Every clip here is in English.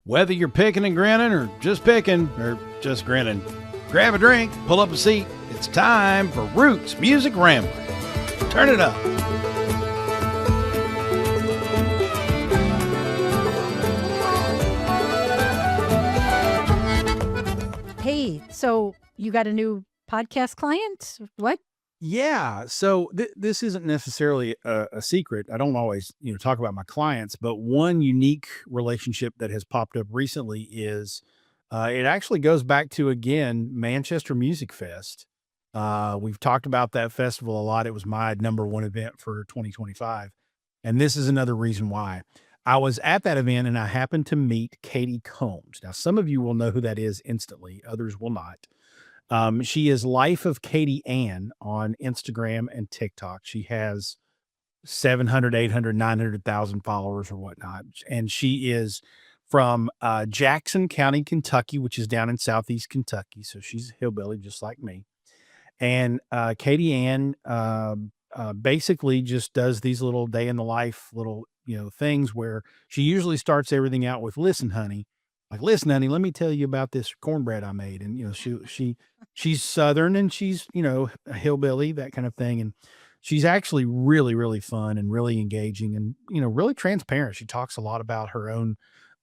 Whether you're picking and grinning or just grinning, grab a drink, pull up a seat. It's time for Roots Music Rambler. Turn it up. Hey, so you got a new podcast client? What? Yeah. So this isn't necessarily a secret. I don't always, talk about my clients, but one unique relationship that has popped up recently is it actually goes back to, again, Manchester Music Fest. We've talked about that festival a lot. It was my number one event for 2025. And this is another reason why. I was at that event and I happened to meet Katie Combs. Now, some of you will know who that is instantly. Others will not. She is Life of Katie Ann on Instagram and TikTok. She has 700, 800, 900,000 followers or whatnot. And she is from Jackson County, Kentucky, which is down in southeast Kentucky. So she's a hillbilly just like me. And Katie Ann basically just does these little day in the life little, things where she usually starts everything out with, listen, honey, let me tell you about this cornbread I made. And, she's Southern and she's, a hillbilly, that kind of thing. And she's actually really, really fun and really engaging and, really transparent. She talks a lot about her own,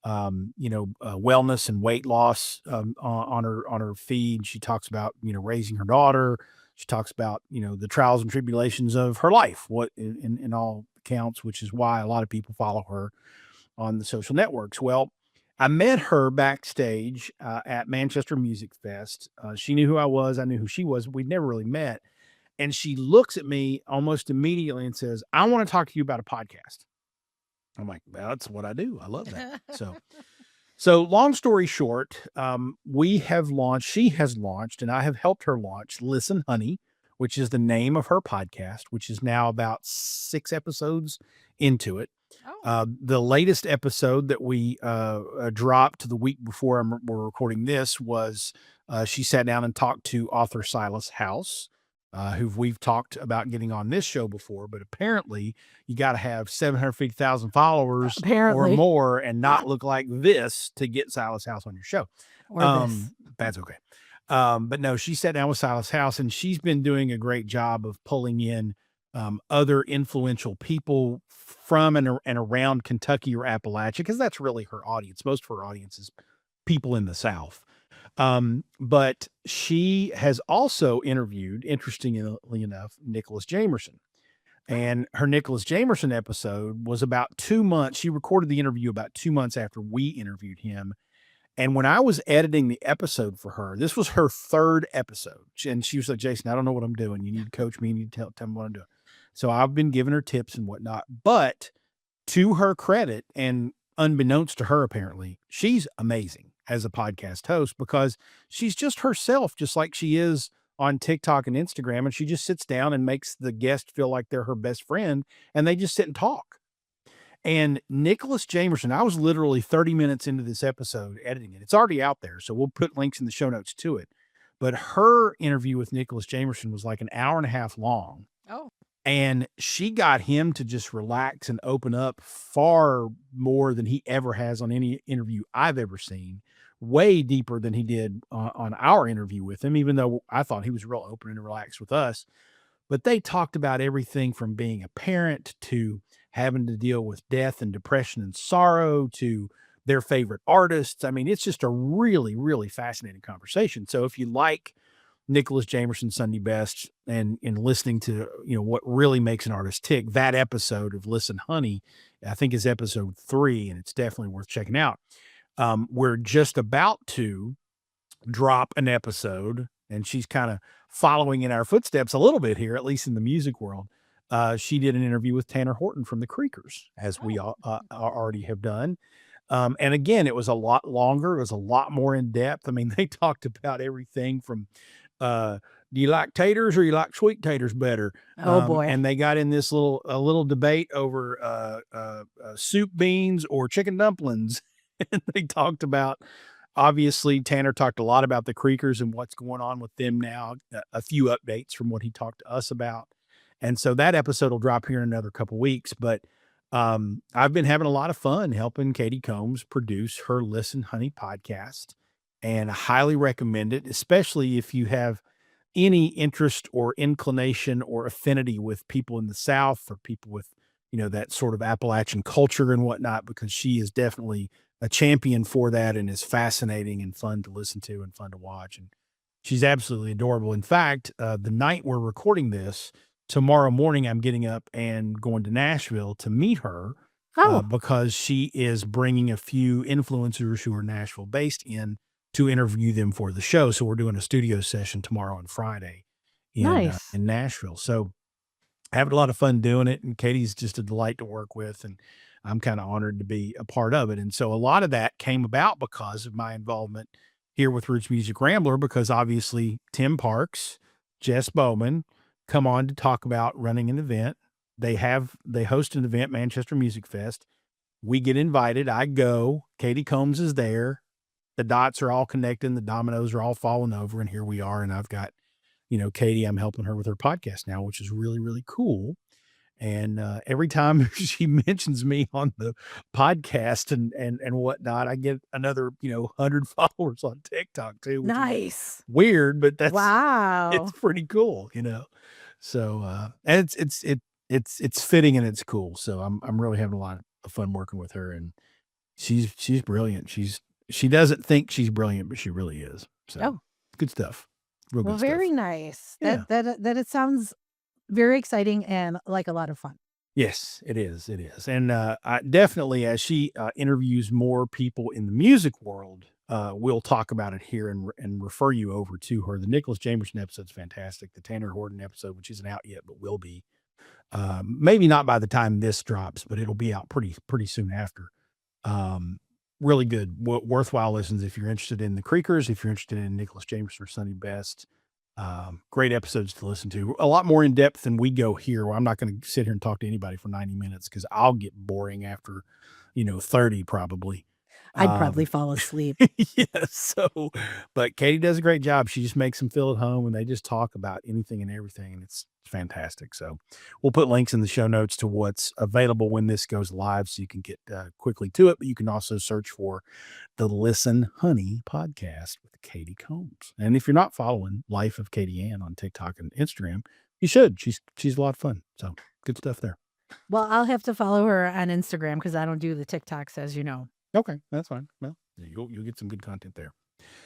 wellness and weight loss on her feed. She talks about, raising her daughter. She talks about, the trials and tribulations of her life, what in all accounts, which is why a lot of people follow her on the social networks. Well, I met her backstage at Manchester Music Fest. She knew who I was. I knew who she was. We'd never really met. And she looks at me almost immediately and says, I want to talk to you about a podcast. I'm like, well, that's what I do. I love that. So long story short, she has launched, and I have helped her launch Listen Honey, which is the name of her podcast, which is now about 6 episodes into it. Oh. The latest episode that we dropped the week before we're recording this was she sat down and talked to author Silas House, who we've talked about getting on this show before. But apparently you got to have 750,000 followers or more and not look like this to get Silas House on your show. Or this. That's okay. But no, she sat down with Silas House and she's been doing a great job of pulling in other influential people from and around Kentucky or Appalachia, because that's really her audience. Most of her audience is people in the South. But she has also interviewed, interestingly enough, Nicholas Jamerson. And her Nicholas Jamerson episode was about 2 months. She recorded the interview about 2 months after we interviewed him. And when I was editing the episode for her, this was her 3rd episode. And she was like, Jason, I don't know what I'm doing. You need to coach me. You need to tell me what I'm doing. So I've been giving her tips and whatnot. But to her credit, and unbeknownst to her, apparently, she's amazing as a podcast host because she's just herself, just like she is on TikTok and Instagram. And she just sits down and makes the guest feel like they're her best friend. And they just sit and talk. And Nicholas Jamerson, I was literally 30 minutes into this episode editing it. It's already out there, so we'll put links in the show notes to it. But her interview with Nicholas Jamerson was like an hour and a half long. Oh. And she got him to just relax and open up far more than he ever has on any interview I've ever seen, way deeper than he did on our interview with him, even though I thought he was real open and relaxed with us. But they talked about everything from being a parent to having to deal with death and depression and sorrow to their favorite artists. I mean, it's just a really, really fascinating conversation. So if you like Nicholas Jamerson Sunday Best and listening to, what really makes an artist tick, that episode of Listen Honey, I think is episode 3, and it's definitely worth checking out. We're just about to drop an episode, and she's kind of following in our footsteps a little bit here, at least in the music world. She did an interview with Tanner Horton from the Creekers, as we already have done. And again, it was a lot longer. It was a lot more in depth. I mean, they talked about everything from, do you like taters or you like sweet taters better? Oh boy. And they got in this little debate over, soup beans or chicken dumplings. And they talked about, obviously, Tanner talked a lot about the Creekers and what's going on with them now, a few updates from what he talked to us about. And so that episode will drop here in another couple weeks. But I've been having a lot of fun helping Katie Combs produce her Listen Honey podcast, and I highly recommend it, especially if you have any interest or inclination or affinity with people in the South or people with, that sort of Appalachian culture and whatnot, because she is definitely a champion for that and is fascinating and fun to listen to and fun to watch. And she's absolutely adorable. In fact, the night we're recording this, tomorrow morning, I'm getting up and going to Nashville to meet her Oh, because she is bringing a few influencers who are Nashville based in to interview them for the show. So we're doing a studio session tomorrow and Friday nice. in Nashville. So having a lot of fun doing it, and Katie's just a delight to work with, and I'm kind of honored to be a part of it. And so a lot of that came about because of my involvement here with Roots Music Rambler, because obviously Tim Parks, Jess Bowman come on to talk about running an event. They host an event, Manchester Music Fest. We get invited. I go. Katie Combs is there. The dots are all connecting. The dominoes are all falling over, and here we are. And I've got, Katie, I'm helping her with her podcast now, which is really, really cool. And every time she mentions me on the podcast and whatnot, I get another, 100 followers on TikTok too, which is Nice. weird, but it's Wow. pretty cool. So and it's fitting and it's cool. So I'm really having a lot of fun working with her, and she's brilliant. She doesn't think she's brilliant, but she really is. So Oh, good stuff. Real well, good very stuff. nice. Yeah. That it sounds very exciting and like a lot of fun. Yes, it is. It is. And I definitely, as she interviews more people in the music world, we'll talk about it here and refer you over to her. The Nicholas Jamerson episode's fantastic. The Tanner Horton episode, which isn't out yet, but will be, maybe not by the time this drops, but it'll be out pretty soon after. Really good, worthwhile listens if you're interested in the Creekers, if you're interested in Nicholas Jamerson or Sonny Best. Great episodes to listen to. A lot more in depth than we go here. Well, I'm not going to sit here and talk to anybody for 90 minutes because I'll get boring after, 30 probably. I'd probably Um, fall asleep. yeah. So, but Katie does a great job. She just makes them feel at home, and they just talk about anything and everything, and it's fantastic. So, we'll put links in the show notes to what's available when this goes live, so you can get quickly to it. But you can also search for the Listen Honey podcast with Katie Combs. And if you're not following Life of Katie Ann on TikTok and Instagram, you should. She's a lot of fun. So good stuff there. Well, I'll have to follow her on Instagram because I don't do the TikToks, as you know. Okay, that's fine. Well, you'll get some good content there.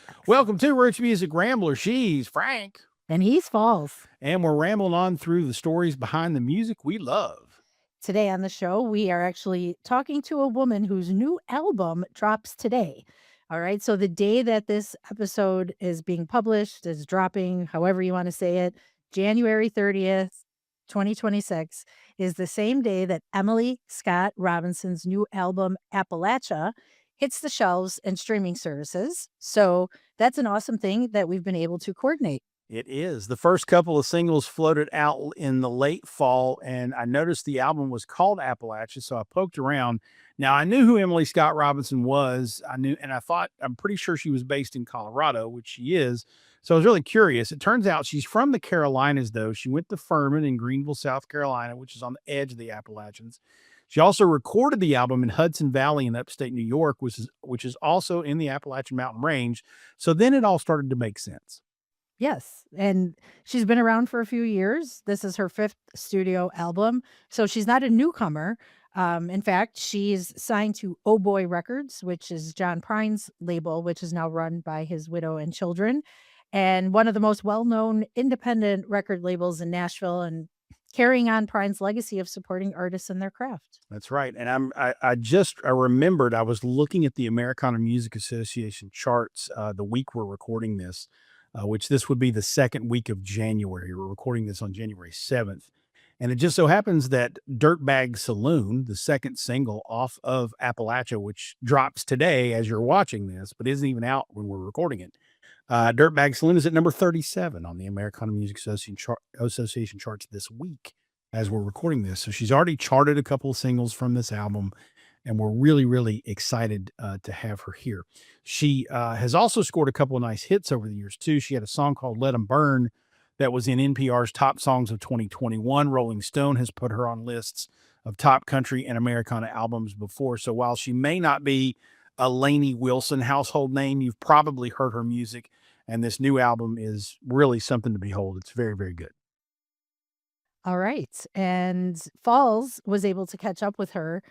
Excellent. Welcome to Roots Music Rambler. She's Frank, And he's Falls. and we're rambling on through the stories behind the music we love. Today on the show, we are actually talking to a woman whose new album drops today. All right. So the day that this episode is being published, is dropping, however you want to say it, January 30th, 2026, is the same day that Emily Scott Robinson's new album, Appalachia, hits the shelves and streaming services. So that's an awesome thing that we've been able to coordinate. It is. The first couple of singles floated out in the late fall, and I noticed the album was called Appalachia, so I poked around. Now, I knew who Emily Scott Robinson was. I knew, and I thought, I'm pretty sure she was based in Colorado, which she is. So I was really curious. It turns out she's from the Carolinas, though. She went to Furman in Greenville, South Carolina, which is on the edge of the Appalachians. She also recorded the album in Hudson Valley in upstate New York, which is also in the Appalachian Mountain Range. So then it all started to make sense. Yes, and she's been around for a few years. This is her 5th studio album, so she's not a newcomer. In fact, she's signed to Oh Boy Records, which is John Prine's label, which is now run by his widow and children, and one of the most well-known independent record labels in Nashville, and carrying on Prine's legacy of supporting artists in their craft. That's right. And I remembered I was looking at the Americana Music Association charts the week we're recording this, which this would be the second week of January. We're recording this on January 7th. And it just so happens that Dirtbag Saloon, the second single off of Appalachia, which drops today as you're watching this, but isn't even out when we're recording it. Dirtbag Saloon is at number 37 on the Americana Music Association charts this week as we're recording this. So she's already charted a couple of singles from this album, and we're really, really excited to have her here. She has also scored a couple of nice hits over the years, too. She had a song called Let 'Em Burn that was in NPR's Top Songs of 2021. Rolling Stone has put her on lists of top country and Americana albums before. So while she may not be a Lainey Wilson household name, you've probably heard her music. And this new album is really something to behold. It's very, very good. All right. And Falls was able to catch up with her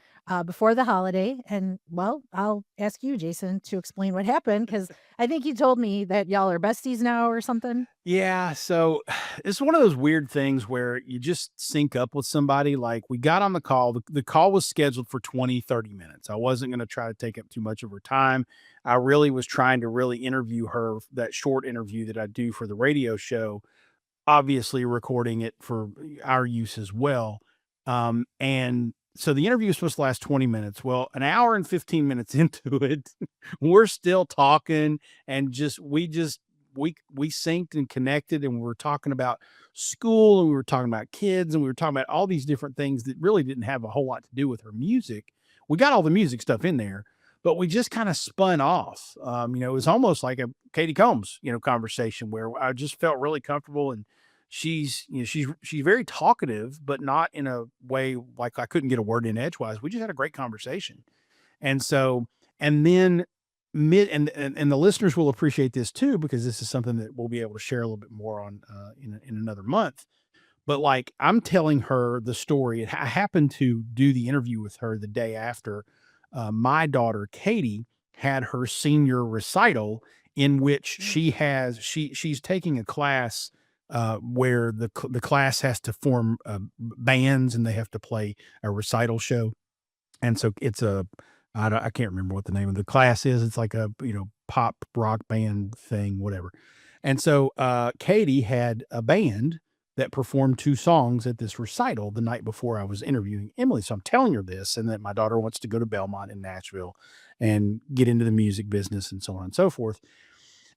before the holiday. And well, I'll ask you, Jason, to explain what happened because I think you told me that y'all are besties now or something. Yeah, so it's one of those weird things where you just sync up with somebody. Like we got on the call, the call was scheduled for 20, 30 minutes. I wasn't going to try to take up too much of her time. I really was trying to really interview her, that short interview that I do for the radio show, obviously recording it for our use as well. And so the interview was supposed to last 20 minutes. Well, an hour and 15 minutes into it, we're still talking and we synced and connected and we were talking about school and we were talking about kids and we were talking about all these different things that really didn't have a whole lot to do with her music. We got all the music stuff in there, but we just kind of spun off. It was almost like a Katie Combs, conversation where I just felt really comfortable and she's very talkative, but not in a way like I couldn't get a word in edgewise. We just had a great conversation. And so, and then and the listeners will appreciate this too, because this is something that we'll be able to share a little bit more on in another month. But like I'm telling her the story. I happened to do the interview with her the day after my daughter Katie had her senior recital, in which Mm. she's taking a class where the class has to form bands and they have to play a recital show. And so it's I can't remember what the name of the class is. It's like a, pop rock band thing, whatever. And so, Katie had a band that performed 2 songs at this recital the night before I was interviewing Emily. So I'm telling her this and that my daughter wants to go to Belmont in Nashville and get into the music business and so on and so forth.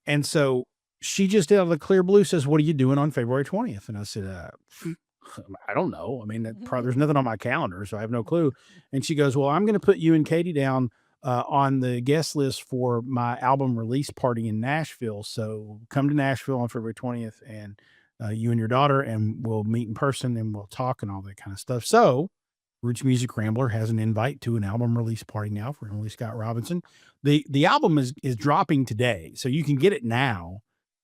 And so she just out of the clear blue says, "What are you doing on February 20th?" And I said, I don't know. I mean, there's nothing on my calendar, so I have no clue. And she goes, "Well, I'm going to put you and Katie down on the guest list for my album release party in Nashville. So come to Nashville on February 20th, and you and your daughter, and we'll meet in person and we'll talk and all that kind of stuff." So Roots Music Rambler has an invite to an album release party now for Emily Scott Robinson. The album is dropping today, so you can get it now.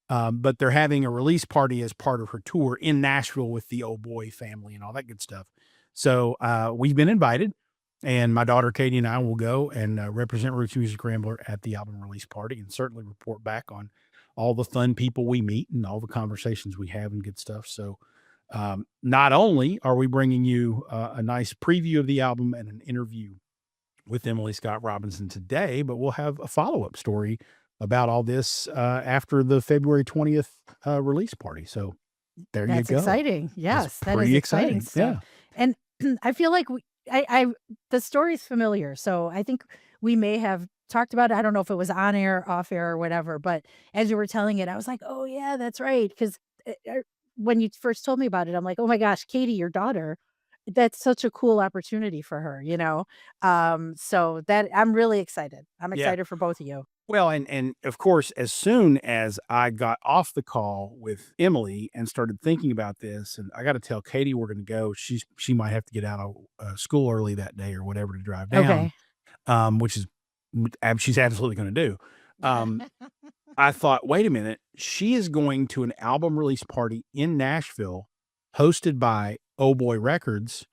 But they're having a release party as part of her tour in Nashville with the Oh Boy family and all that good stuff. So we've been invited, and my daughter Katie and I will go and represent Roots Music Rambler at the album release party, and certainly report back on all the fun people we meet and all the conversations we have and good stuff. So not only are we bringing you a nice preview of the album and an interview with Emily Scott Robinson today, but we'll have a follow-up story about all this after the February 20th release party. So there you That's go. exciting. That's Yes, that is pretty exciting exciting. stuff. Yeah. And I feel like I the story's familiar, so I think we may have talked about it. I don't know if it was on air, off air, or whatever. But as you were telling it, I was like, "Oh yeah, that's right." Because when you first told me about it, I'm like, "Oh my gosh, Katie, your daughter." That's such a cool opportunity for her, you know. So that I'm really excited. I'm Yeah. excited for both of you. Well, and of course, as soon as I got off the call with Emily and started thinking about this, and I got to tell Katie we're going to go. She might have to get out of school early that day or whatever to drive down, Okay. which is she's absolutely going to do. Um, I thought, wait a minute, she is going to an album release party in Nashville, hosted by Oh Boy Records,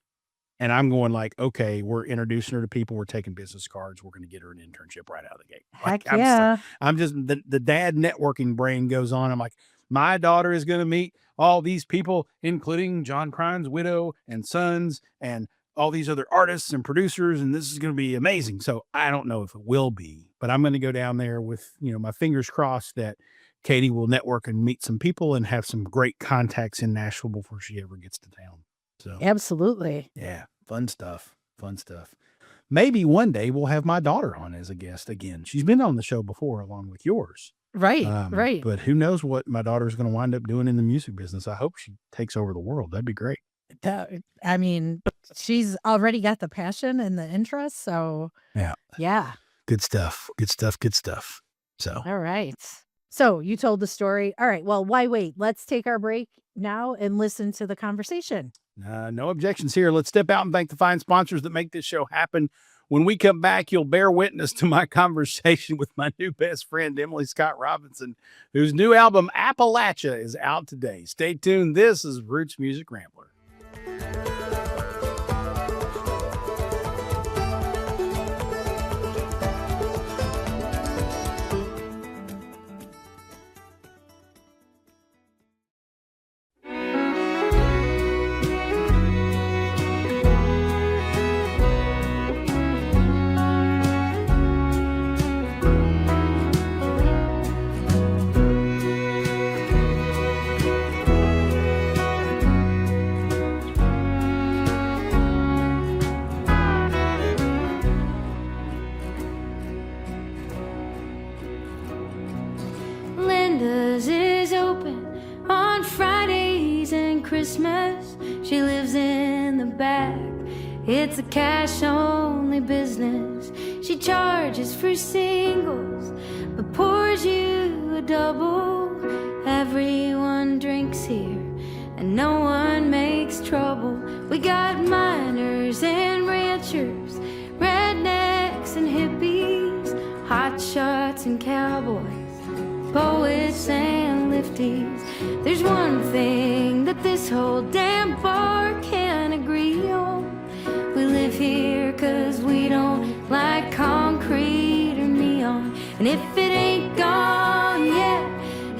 and I'm going like, okay, we're introducing her to people. We're taking business cards. We're going to get her an internship right out of the gate. Like Heck yeah. I'm just the dad networking brain goes on. I'm like, my daughter is going to meet all these people, including John Prine's widow and sons, and all these other artists and producers, and this is going to be amazing. So I don't know if it will be, but I'm going to go down there with my fingers crossed that Katie will network and meet some people and have some great contacts in Nashville before she ever gets to town. So. Absolutely. Yeah, fun stuff. Fun stuff. Maybe one day we'll have my daughter on as a guest again. She's been on the show before along with yours. Right, right. But who knows what my daughter's going to wind up doing in the music business. I hope she takes over the world. That'd be great. That I mean, she's already got the passion and the interest, so Yeah. yeah. Good stuff. Good stuff. Good stuff. So, All right. So you told the story. All right. Well, why wait? Let's take our break now and listen to the conversation. No objections here. Let's step out and thank the fine sponsors that make this show happen. When we come back, you'll bear witness to my conversation with my new best friend, Emily Scott Robinson, whose new album, Appalachia, is out today. Stay tuned. This is Roots Music Rambler. Linda's is open on Fridays and Christmas. She lives in the back. It's a cash-only business. She charges for singles, but pours you a double. Everyone drinks here, and no one makes trouble. We got miners and ranchers, rednecks and hippies, hot shots and cowboys, poets and lifties. There's one thing that this whole damn bar can agree on. We live here 'cause we don't like concrete or neon. And if it ain't gone yet,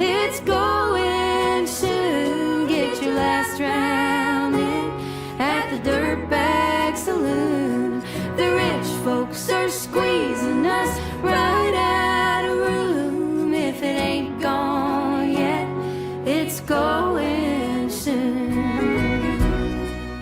it's going soon. Get your last round in at the Dirtbag Saloon. The rich folks are squeezing us right out of room. If it ain't gone yet, it's going soon.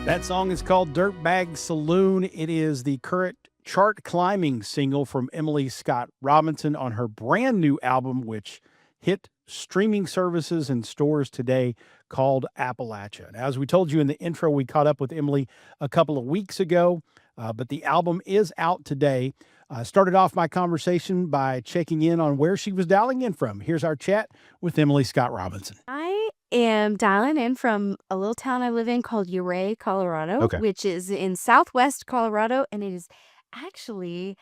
That song is called Dirtbag Saloon. It is the current chart climbing single from Emily Scott Robinson on her brand new album, which hit streaming services and stores today, called Appalachia. And as we told you in the intro, we caught up with Emily a couple of weeks ago, but the album is out today. Started off my conversation by checking in on where she was dialing in from. Here's our chat with Emily Scott Robinson. I am dialing in from a little town I live in called Ouray, Colorado, Okay. which is in southwest Colorado, and it is actually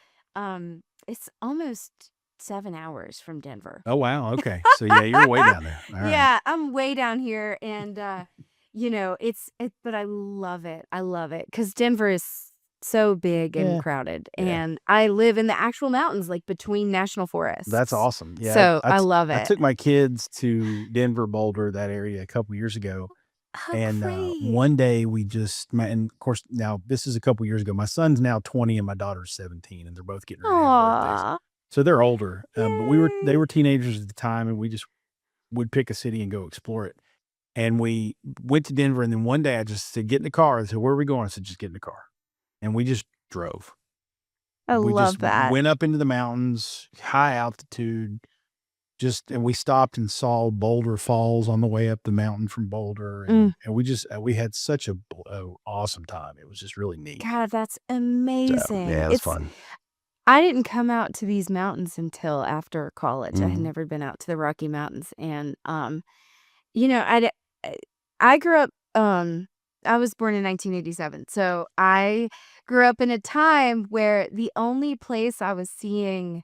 it's almost 7 hours from Denver. Oh, wow. Okay. So, yeah, you're way down there. All right. Yeah, I'm way down here, and but I love it. I love it because Denver is so big and Yeah. crowded, Yeah. and I live in the actual mountains, like between national forests. That's awesome. Yeah. So I love I it. took my kids to Denver, Boulder, that area a couple years ago. Oh, And great. one day we just, and of course, now this is a couple years ago. My son's now 20 and my daughter's 17, and they're both getting ready to have birthdays. Aw. So they're older, but they Yay. were teenagers at the time, and we just would pick a city and go explore it. And we went to Denver, and then one day I just said, "Get in the car." I said, "Where are we going?" I said, "Just get in the car," and we just drove. I We love just that. went up into the mountains, high altitude. And we stopped and saw Boulder Falls on the way up the mountain from Boulder, and we had such a awesome time. It was just really neat. God, that's So, amazing. yeah, it was fun. I didn't come out to these mountains until after college. I had Mhm. never been out to the Rocky Mountains, and I grew up. I was born in 1987, so I grew up in a time where the only place I was seeing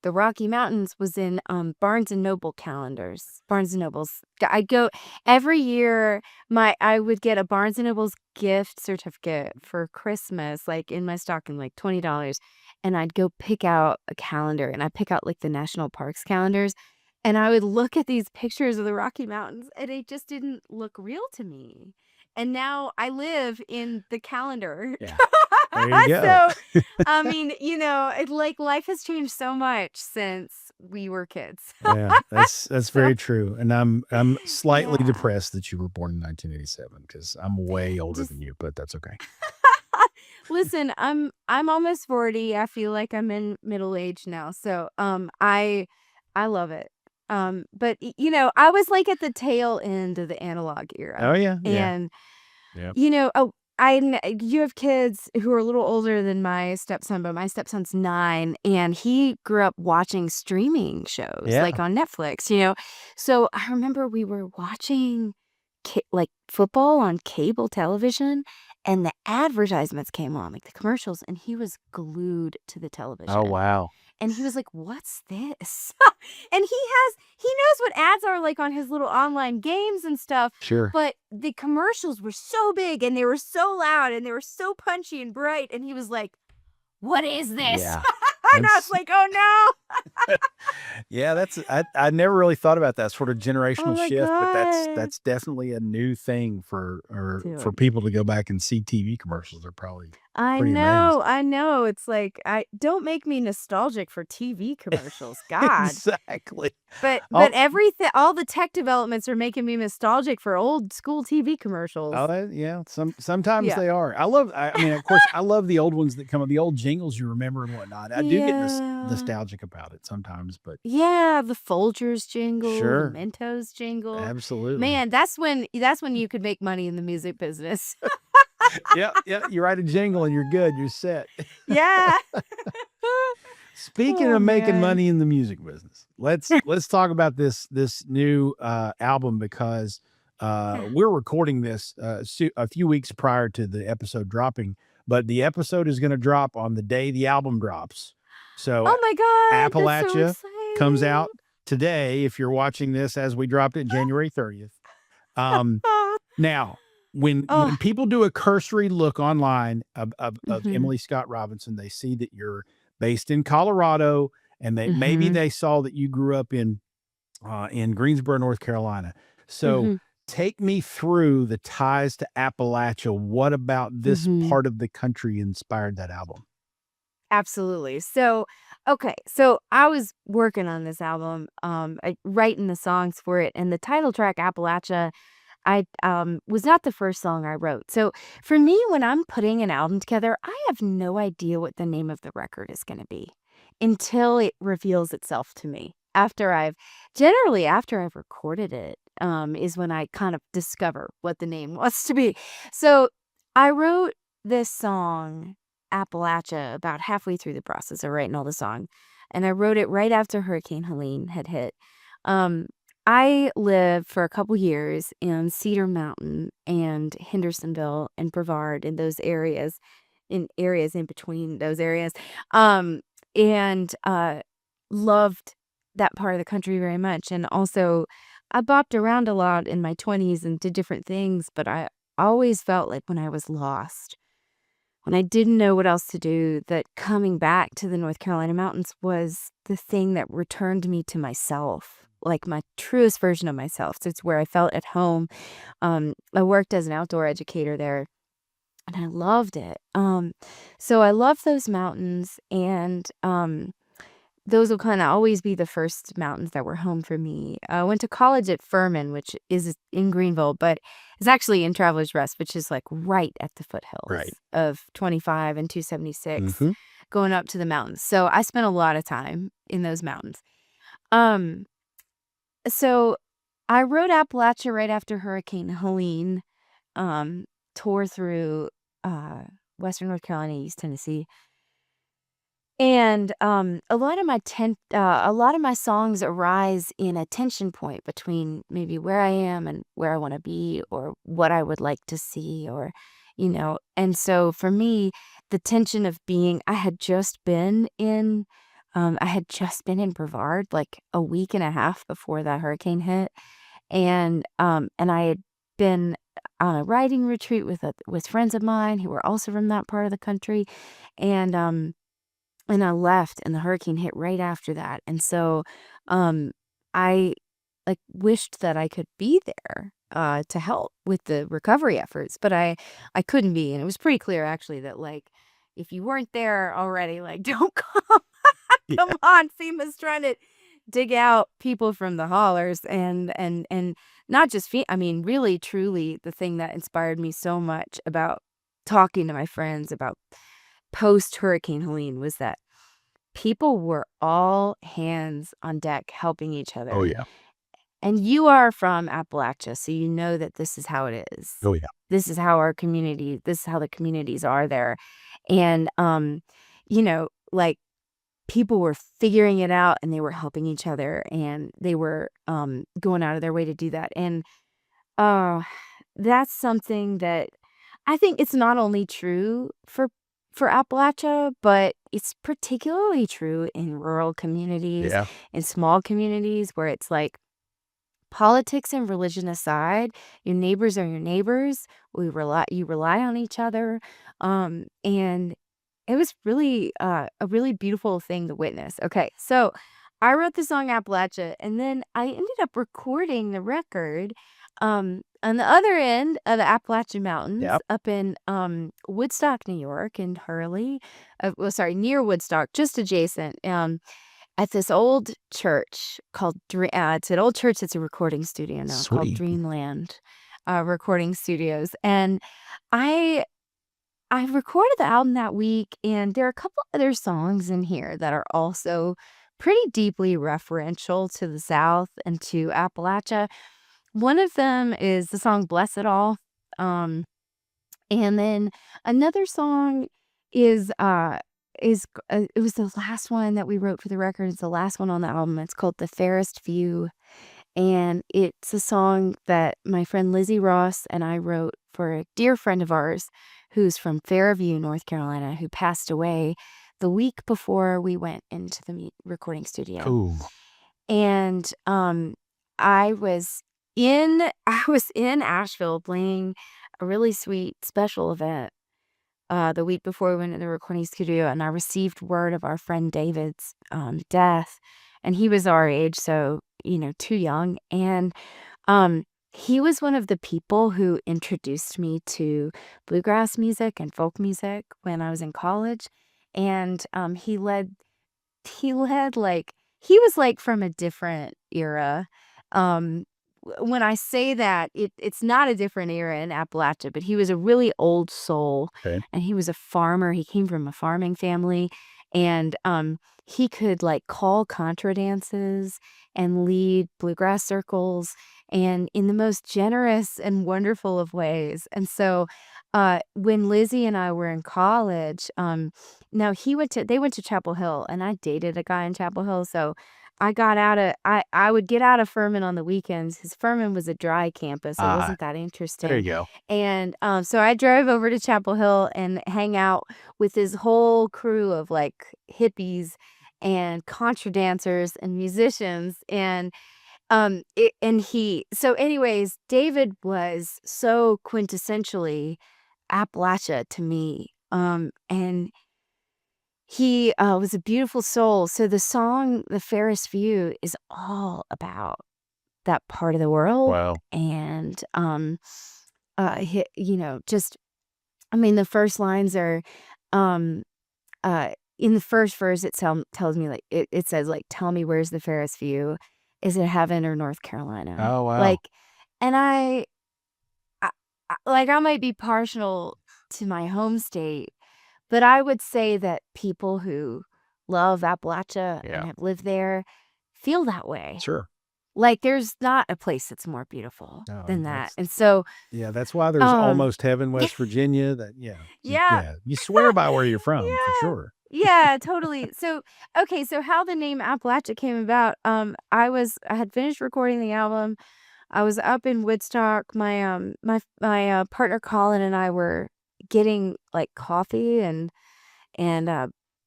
the Rocky Mountains was in Barnes and Noble calendars. Barnes and Nobles. I go every year. I would get a Barnes and Nobles gift certificate for Christmas, like in my stocking, like $20, and I'd go pick out a calendar, and I pick out like the national parks calendars, and I would look at these pictures of the Rocky Mountains, and it just didn't look real to me. And now I live in the calendar. Yeah. There you go. So, I mean, life has changed so much since we were kids. Yeah, that's So, very true. And I'm slightly yeah. depressed that you were born in 1987 because I'm way older Just than you, but that's okay. listen, I'm almost 40. I feel like I'm in middle age now. So, I love it. But I was like at the tail end of the analog era. Oh yeah, yeah, And yeah. you have kids who are a little older than my stepson, but my stepson's 9, and he grew up watching streaming shows Yeah. like on Netflix. So I remember we were watching like football on cable television, and the advertisements came on, like the commercials, and he was glued to the Oh, television. wow. And he was like, "What's this?" And he knows what ads are like on his little online games and stuff, Sure. but the commercials were so big and they were so loud and they were so punchy and bright, and he was like, "What is this?" Yeah. And I was That's like, "Oh no." yeah, I never really thought about that sort of Oh generational my shift, but god. that's definitely a new thing for Dude. people to go back and see TV commercials. They're probably pretty amazed. I know. It's like, I don't make me nostalgic for TV commercials. God. Exactly. But Oh, everything, all the tech developments are making me nostalgic for old school TV commercials. yeah, sometimes Yeah. they are. I mean, of course, I love the old ones that come up, the old jingles you remember and whatnot. I do get Yeah. nostalgic about it sometimes, but Yeah, the Folgers jingle, the sure, Mentos jingle. absolutely. Man, that's when you could make money in the music business. Yeah, yeah, you write a jingle and you're good, you're set. Yeah. Speaking Oh of making man. money in the music business, let's talk about this new album because we're recording this a few weeks prior to the episode dropping, but the episode is going to drop on the day the album drops. So Oh my god, that's so Appalachia comes exciting. out today. If you're watching this as we dropped it January 30th. Now, when Oh. people do a cursory look online of Mhm. Emily Scott Robinson, they see that you're based in Colorado, and maybe Mhm. they saw that you grew up in Greensboro, North Carolina. So Mhm. take me through the ties to Appalachia. What about this Mhm. part of the country inspired that album? Absolutely. So, okay, so I was working on this album, writing the songs for it, and the title track Appalachia, I was not the first song I wrote. So, for me, when I'm putting an album together, I have no idea what the name of the record is going to be until it reveals itself to me. After I've recorded it, is when I kind of discover what the name wants to be. So, I wrote this song Appalachia about halfway through the process of writing all the song, and I wrote it right after Hurricane Helene had hit. Um, I lived for a couple years in Cedar Mountain and Hendersonville and Brevard, in those areas, in areas in between those areas, um, and loved that part of the country very much. And also, I bopped around a lot in my 20s and did different things, but I always felt like when I was lost, when I didn't know what else to do, that coming back to the North Carolina mountains was the thing that returned me to myself, like my truest version of myself. So it's where I felt at home. I worked as an outdoor educator there, and I loved it. So I love those mountains, and those will kinda always be the first mountains that were home for me. I went to college at Furman, which is in Greenville, but it's actually in Travelers Rest, which is, like, right at the Right. foothills of 25 and 276 Hmm. going up to the mountains. So I spent a lot of time in those mountains. Um, so I rode Appalachia right after Hurricane Helene, um, tore through, uh, Western North Carolina, East Tennessee. And, a lot of my songs arise in a tension point between maybe where I am and where I wanna be, or what I would like to see, or, and so for me, the tension of being I had just been in Brevard, like, a week and a half before that hurricane hit, and I had been on a writing retreat with friends of mine who were also from that part of the country, and, I left, and the hurricane hit right after that, and so, um, I, like, wished that I could be there, to help with the recovery efforts, but I couldn't be, and it was pretty clear actually that, like, if you weren't there already, like, don't come. Yeah. Come on, FEMA's trying to dig out people from the hollers, and not just I mean, really, truly, the thing that inspired me so much about talking to my friends about post Hurricane Helene was that people were all hands on deck helping each Oh other. yeah. And you are from Appalachia, so you know that this is how it is. Oh yeah. This is how the communities are there. And, like, people were figuring it out, and they were helping each other, and they were, going out of their way to do that. And Oh, that's something that I think it's not only true for Appalachia, but it's particularly true in rural communities, Yeah. in small communities where it's like politics and religion aside, your neighbors are your neighbors. You rely on each other. And it was really a really beautiful thing to witness. Okay, so I wrote the song Appalachia, and then I ended up recording the record on the other end of the Appalachian Mountains Yep. up in Woodstock, New York, and Hurley. Well, sorry, near Woodstock, just adjacent. At this old church called it's an old church that's a recording studio now called Sweet. Dreamland Recording Studios, and I I recorded the album that week, and there are a couple other songs in here that are also pretty deeply referential to the South and to Appalachia. One of them is the song "Bless It All," um, and then another song is it was the last one that we wrote for the record. It's the last one on the album. It's called "The Fairest View," and it's a song that my friend Lizzie Ross and I wrote for a dear friend of ours who's from Fairview, North Carolina, who passed away the week before we went into the recording studio. Cool. And I was I was in Asheville playing a really sweet special event the week before we went to the recording studio, and I received word of our friend David's death, and he was our age, so too young. And he was one of the people who introduced me to bluegrass music and folk music when I was in college, and he was like from a different era. Um, when I say that, it's not a different era in Appalachia, but he was a really old soul, Okay. and he was a farmer. He came from a farming family, and he could like call contra dances and lead bluegrass circles, and in the most generous and wonderful of ways. And so, when Lizzie and I were in college, now they went to Chapel Hill, and I dated a guy in Chapel Hill, so I would get out of Furman on the weekends. His Furman was a dry campus. It Ah, wasn't that there interesting. you go. And so I drove over to Chapel Hill and hang out with his whole crew of like hippies and contra dancers and musicians. And so anyways, David was so quintessentially Appalachia to me. And he was a beautiful soul. So the song "The Fairest View" is all about that part of the world. Wow. And just I mean, the first lines are um in the first verse tells me like it says like, "Tell me, where's the fairest view? Is it heaven or North Carolina?" Oh, wow. Like, and I might be partial to my home state, but I would say that people who love Appalachia Yeah. and have lived there feel that way. Sure. Like, there's not a place that's more beautiful No, than that. that's And so, yeah, that's why there's um, Almost Heaven, West Virginia. yeah, Yeah, you swear by where you're from for yeah, sure. yeah, totally. So, okay, so how the name Appalachia came about? I had finished recording the album. I was up in Woodstock. My partner Colin and I were getting like coffee and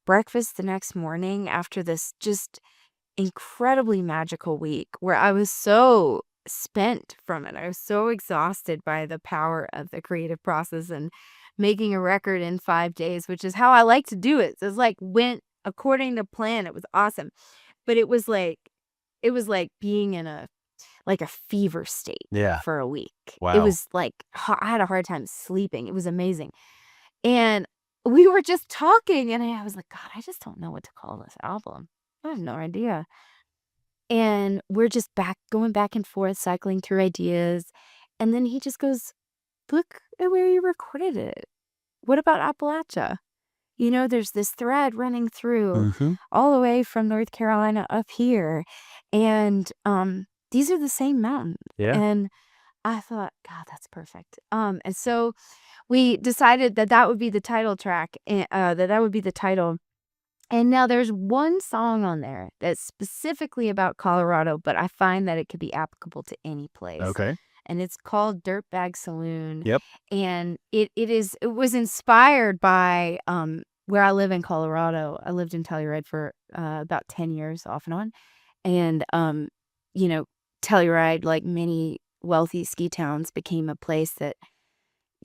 breakfast the next morning after this just incredibly magical week where I was so spent from it. I was so exhausted by the power of the creative process and making a record in 5 days, which is how I like to do it. So it's like went according to plan. It was awesome. But it was like being in a fever state Yeah. for a week. It Wow. was like I had a hard time sleeping. It was amazing. And we were just talking, and I was like, God, I just don't know what to call this album. I have no idea. And we're just going back and forth, cycling through ideas. And then he just goes, "Look at where you recorded it. What about Appalachia? There's this thread running through Mhm. all the way from North Carolina up here. And these are the same mountains." Yeah. And I thought, God, that's perfect. And so we decided that would be the title track, and that would be the title. And now there's one song on there that's specifically about Colorado, but I find that it could be applicable to any place. Okay. and it's called Dirtbag Saloon. Yep. And it was inspired by where I live in Colorado. I lived in Telluride for about 10 years off and on. And you know, Telluride, like many wealthy ski towns, became a place that,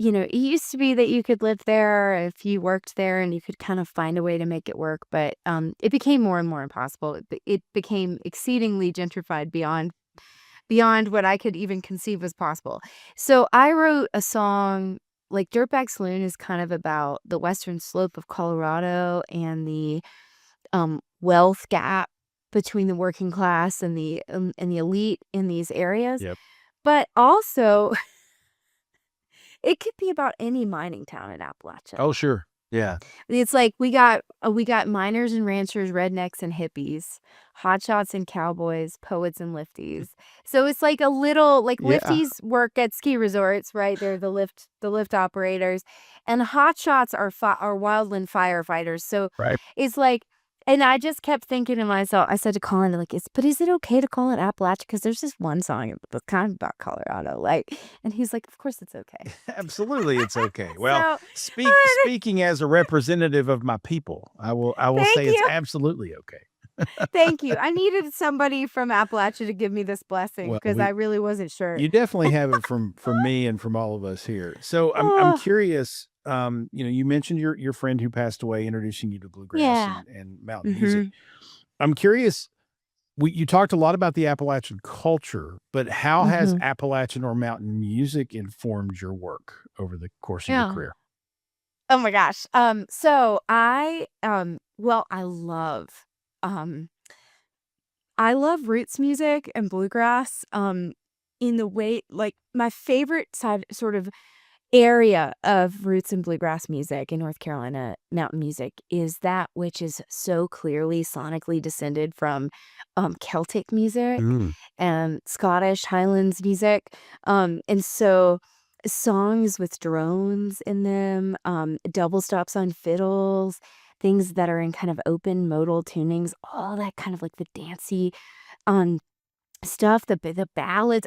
it used to be that you could live there if you worked there and you could kind of find a way to make it work. But it became more and more impossible. It became exceedingly gentrified beyond what I could even conceive was possible. So I wrote a song, like Dirtbag Saloon is kind of about the western slope of Colorado and the wealth gap between the working class and the elite in these areas. Yep. But also, it could be about any mining town in Appalachia. Oh, sure. Yeah. It's like we got miners and ranchers, rednecks and hippies, hotshots and cowboys, poets and lifties. So it's like a little like Yeah. lifties work at ski resorts, right? They're the lift operators, and hotshots are wildland firefighters. So Right. it's like, and I just kept thinking to myself, I said to Colin, like, is it okay to call it Appalachia? Because there's this one song that's kind of about Colorado, like, and he's like, of course it's okay. Absolutely, it's okay. Well, So, speaking as a representative of my people, I will Thank say it's you. absolutely okay. Thank you. I needed somebody from Appalachia to give me this blessing Well, because I really wasn't sure. you definitely have it from me and from all of us here. So I'm Oh, curious. You mentioned your friend who passed away, introducing you to bluegrass yeah. and mountain music. hmm I'm curious. You talked a lot about the Appalachian culture, but how has hmm Appalachian or mountain music informed your work over the course of your Yeah. career? Oh my gosh. So well, um, I love roots music and bluegrass. In the way, like my favorite sort of area of roots and bluegrass music in North Carolina, mountain music, is that which is so clearly sonically descended from Celtic music Mm. and Scottish Highlands music. And so songs with drones in them, double stops on fiddles, things that are in kind of open modal tunings, all that kind of like the dancey um stuff, the ballads.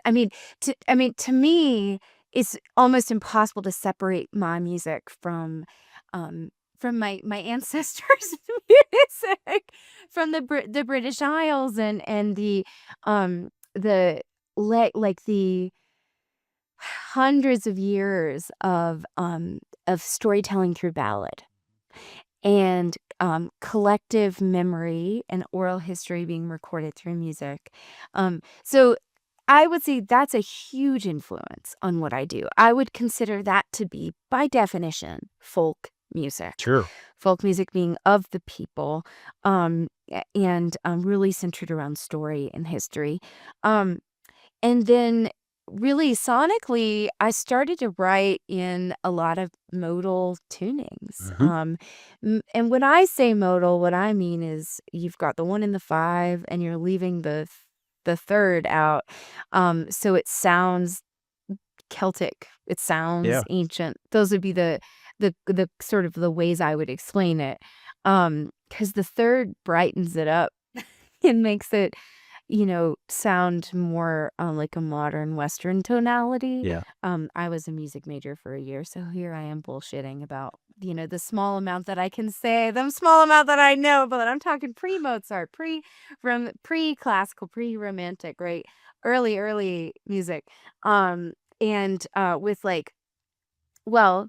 To me, it's almost impossible to separate my music from my ancestors' music, from the British Isles and the like the hundreds of years of storytelling through ballad and collective memory and oral history being recorded through music. So I would say that's a huge influence on what I do. I would consider that to be, by definition, folk music. Sure. Folk music being of the people, and really centered around story and history. Um, and then really sonically, I started to write in a lot of modal tunings. Hmm. And when I say modal, what I mean is you've got the 1 and the 5 and you're leaving the third out. So it sounds Celtic. It sounds Yeah. ancient. Those would be the sort of the ways I would explain it. Because the third brightens it up and makes it, sound more like a modern Western tonality. Yeah. I was a music major for a year, so here I am bullshitting about, the small amount that I can say, the small amount that I know, but I'm talking pre-Mozart, pre-classical, pre-romantic, right? Early music. And with like, well,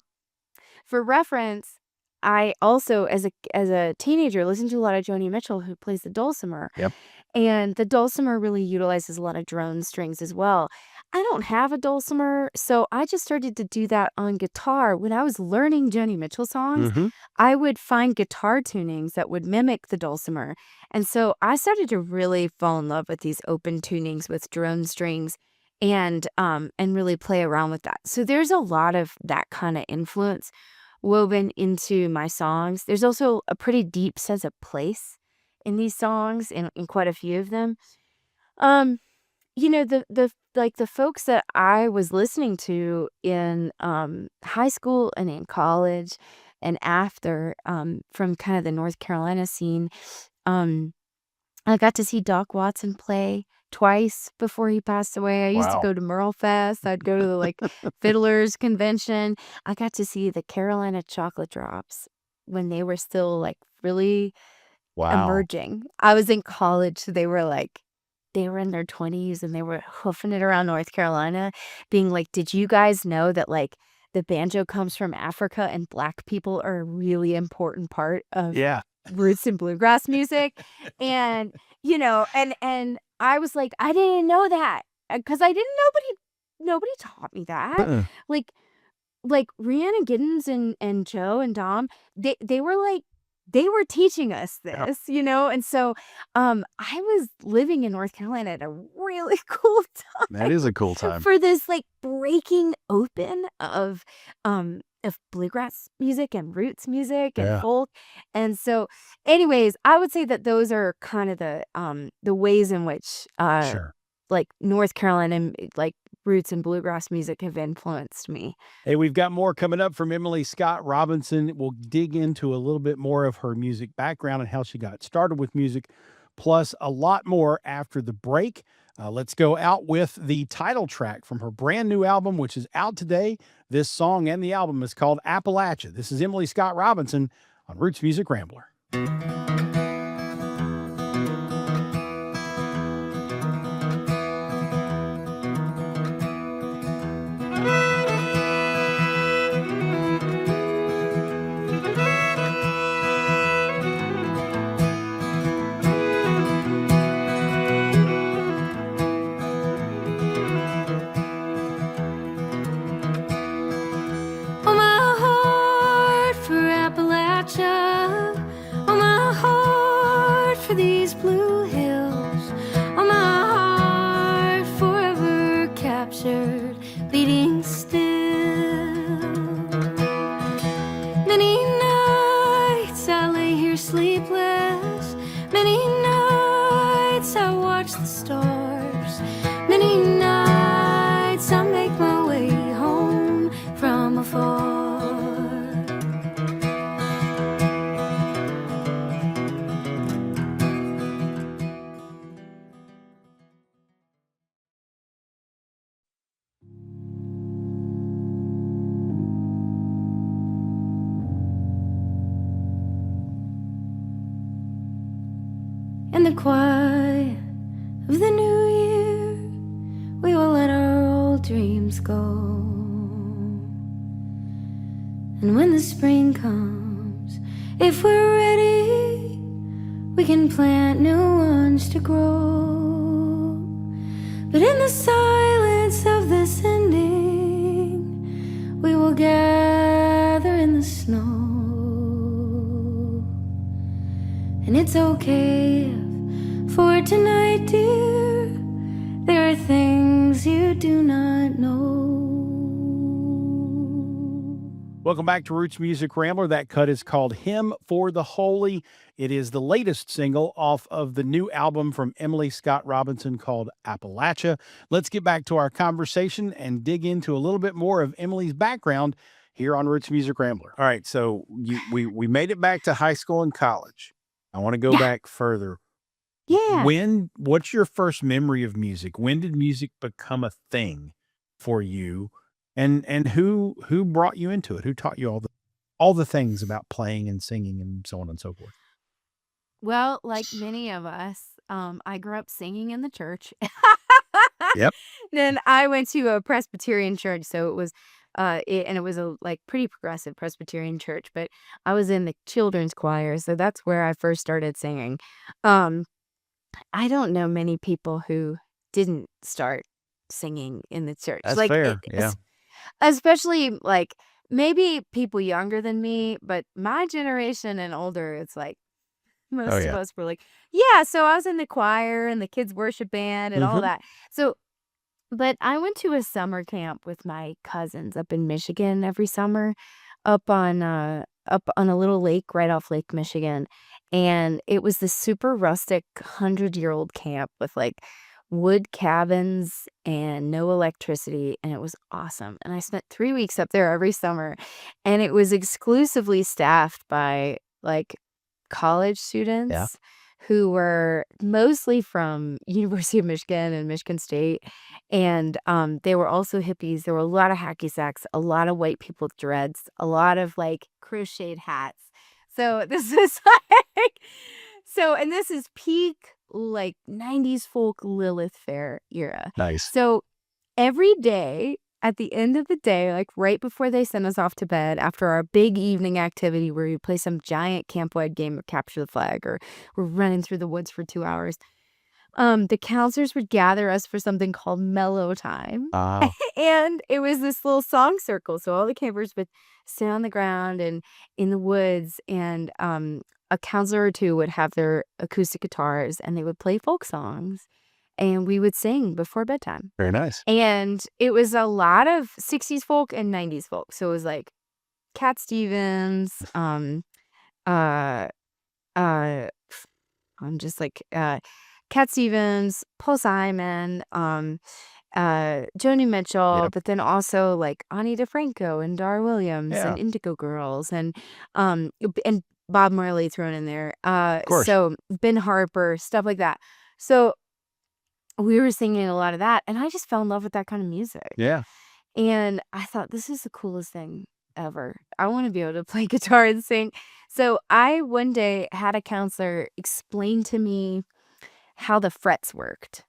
for reference, I also, as a teenager, listened to a lot of Joni Mitchell, who plays the dulcimer. Yep. And the dulcimer really utilizes a lot of drone strings as well. I don't have a dulcimer, so I just started to do that on guitar. When I was learning Joni Mitchell songs, Hmm. I would find guitar tunings that would mimic the dulcimer. And so I started to really fall in love with these open tunings with drone strings and really play around with that. So there's a lot of that kind of influence woven into my songs. There's also a pretty deep sense of place in these songs, in quite a few of them. Um, the folks that I was listening to in high school and in college and after, from kind of the North Carolina scene, I got to see Doc Watson play twice before he passed away. I used to Wow. go to Merle Fest. I'd go to the like Fiddlers Convention. I got to see the Carolina Chocolate Drops when they were still like really Wow. emerging. I was in college, so they were in their 20s and they were hoofing it around North Carolina, being like, "Did you guys know that like the banjo comes from Africa and Black people are a really important part of Yeah. roots and bluegrass music?" And and I was like, I didn't know that because I didn't nobody taught me that. Uh-uh. Like Rhiannon Giddens and Joe and Dom, they were like they were teaching us Yeah. this, and so I was living in North Carolina at a really cool That is a cool time time. for this like breaking open of bluegrass music and roots music and Yeah. folk. And so anyways, I would say that those are kind of the ways in which Sure. like North Carolina like roots and bluegrass music have influenced me. Hey, we've got more coming up from Emily Scott Robinson. We'll dig into a little bit more of her music background and how she got started with music, plus a lot more after the break. Let's go out with the title track from her brand new album, which is out today. This song and the album is called Appalachia. This is Emily Scott Robinson on Roots Music Rambler. Oh, my heart for Appalachia. Oh, my heart for these blue hills. Oh, my heart forever captured, beating still. Many nights I lay here sleepless. Many nights I watch the stars. Many nights I make my way home from afar. In the quiet of the new year, we will let our old dreams go. And when the spring comes, if we're ready, we can plant new ones to grow. But in the silence of this ending, we will gather in the snow. And it's okay if for tonight, dear, there are things you do not know. Welcome back to Roots Music Rambler. That cut is called Hymn for the Holy. It is the latest single off of the new album from Emily Scott Robinson called Appalachia. Let's get back to our conversation and dig into a little bit more of Emily's background here on Roots Music Rambler. All right, so we made it back to high school and college. I want to go Yeah. back further. Yeah. What's your first memory of music? When did music become a thing for you? And who brought you into it? Who taught you all the things about playing and singing and so on and so forth? Well, like many of us, I grew up singing in the church. Yep. Then I went to a Presbyterian church, so it was it was a like pretty progressive Presbyterian church, but I was in the children's choir, so that's where I first started singing. Um I don't know many people who didn't start singing in the church. That's Like fair. Yeah. especially like maybe people younger than me, but my generation and older, it's like Oh most of yeah. us were like, yeah, so I was in the choir and the kids worship band and all Mhm. that. So, but I went to a summer camp with my cousins up in Michigan every summer, up on a little lake right off Lake Michigan, and it was this super rustic 100-year-old camp with like wood cabins and no electricity, and it was awesome. And I spent 3 weeks up there every summer, and it was exclusively staffed by like college Yeah. students who were mostly from University of Michigan and Michigan State. And they were also hippies. There were a lot of hacky sacks, a lot of white people with dreads, a lot of like crocheted hats. So this is like, and this is peak like 90s folk Lilith Fair era. Nice. So every day at the end of the day, like right before they send us off to bed after our big evening activity where we play some giant campwide game of capture the flag, or we're running through the woods for 2 hours, the counselors would gather us for something called mellow time. Oh, And it was this little song circle. So all the campers would sit on the ground and in the woods, and a counselor or two would have their acoustic guitars and they would play folk songs, and we would sing before bedtime. very nice. And it was a lot of 60s folk and 90s folk. So it was like Cat Stevens, uh, I'm just like Cat Stevens, Paul Simon, Joni Mitchell, Yep. but then also like Ani DeFranco and Dar Williams Yeah. and Indigo Girls and Bob Marley thrown in there. Of course. So Ben Harper, stuff like that. So we were singing a lot of that, and I just fell in love with that kind of music. Yeah. And I thought, this is the coolest thing ever. I want to be able to play guitar and sing. So I one day had a counselor explain to me how the frets worked.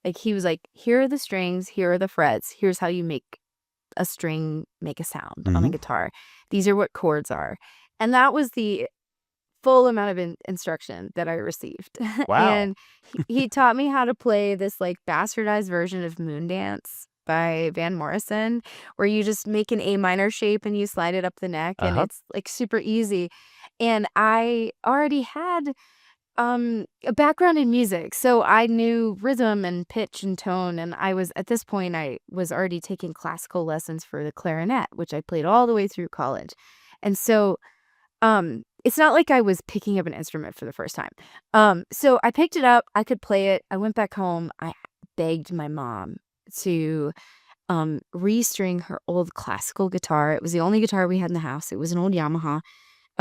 Like he was like, here are the strings, here are the frets, here's how you make a string make a sound on a Mhm. guitar. These are what chords are. And that was the full amount of instruction that I received. Wow. And he taught me how to play this like bastardized version of Moon Dance by Van Morrison, where you just make an A minor shape and you slide it up the neck, and it's like super easy. And I already had a background in music, so I knew rhythm and pitch and tone, and I was at this point I was already taking classical lessons for the clarinet, which I played all the way through college. And so it's not like I was picking up an instrument for the first time. So I picked it up, I could play it. I went back home. I begged my mom to restring her old classical guitar. It was the only guitar we had in the house. It was an old Yamaha.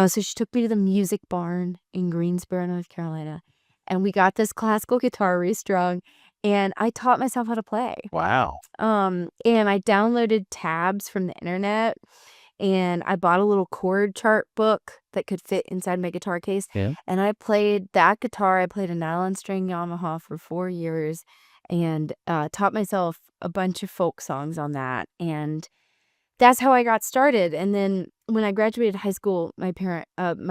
So she took me to the music barn in Greensboro, North Carolina, and we got this classical guitar restrung, and I taught myself how to play. Wow. And I downloaded tabs from the internet, and I bought a little chord chart book that could fit inside my guitar case. Yeah. And I played that guitar. I played a nylon string Yamaha for 4 years, and taught myself a bunch of folk songs on that. And that's how I got started. And then when I graduated high school, my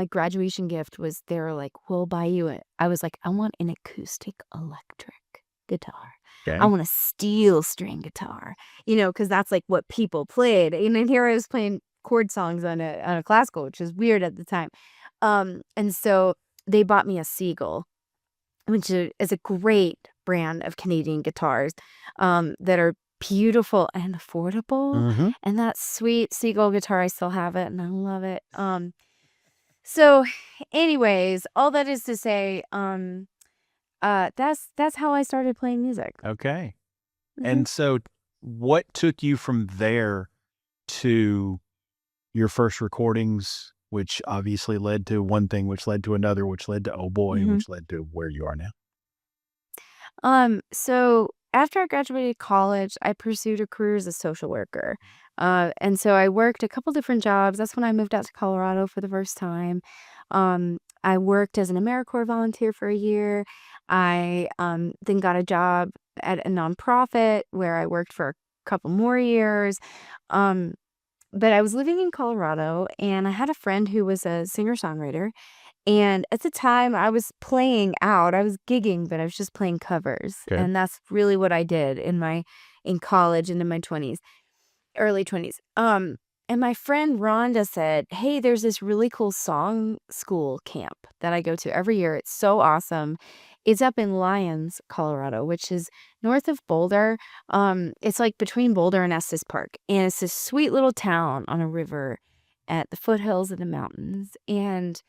graduation gift was, they were like, we'll buy you it. I was like, I want an acoustic electric guitar. Okay. I want a steel string guitar, because that's like what people played. And then here I was playing chord songs on a classical, which was weird at the time. And so they bought me a Seagull, which is a great brand of Canadian guitars that are beautiful and affordable. Mhm. And that sweet Seagull guitar, I still have it and I love it. So anyways, all that is to say, that's how I started playing music. Okay. Mhm. And so what took you from there to your first recordings, which obviously led to one thing, which led to another, which led to Oh Boy, Mhm. which led to where you are now? So after I graduated college, I pursued a career as a social worker. And so I worked a couple different jobs. That's when I moved out to Colorado for the first time. I worked as an AmeriCorps volunteer for a year. I then got a job at a nonprofit where I worked for a couple more years. But I was living in Colorado, and I had a friend who was a singer-songwriter. And at the time, I was playing out. I was gigging, but I was just playing covers. Okay. And that's really what I did in college and in my 20s, early 20s. And my friend Rhonda said, hey, there's this really cool song school camp that I go to every year. It's so awesome. It's up in Lyons, Colorado, which is north of Boulder. It's like between Boulder and Estes Park. And it's this sweet little town on a river at the foothills of the mountains. And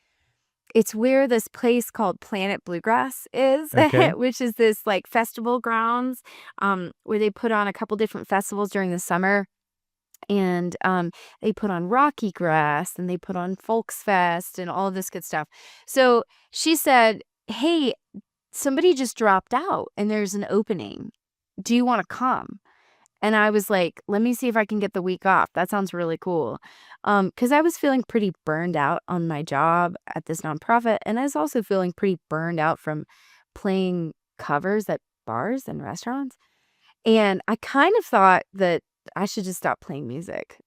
it's where this place called Planet Bluegrass is, Okay. which is this like festival grounds where they put on a couple different festivals during the summer. And they put on Rocky Grass, and they put on Folks Fest and all of this good stuff. So she said, hey, somebody just dropped out and there's an opening. Do you want to come? And I was like, let me see if I can get the week off. That sounds really cool. Because I was feeling pretty burned out on my job at this nonprofit. And I was also feeling pretty burned out from playing covers at bars and restaurants. And I kind of thought that I should just stop playing music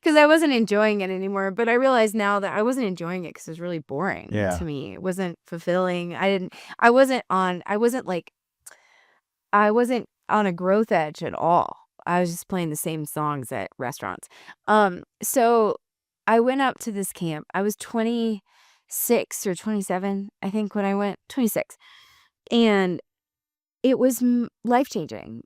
because I wasn't enjoying it anymore. But I realize now that I wasn't enjoying it because it was really boring Yeah. to me. It wasn't fulfilling. I wasn't on a growth edge at all. I was just playing the same songs at restaurants. So I went up to this camp. I was 26 or 27, I think, when I went. 26. And it was life-changing.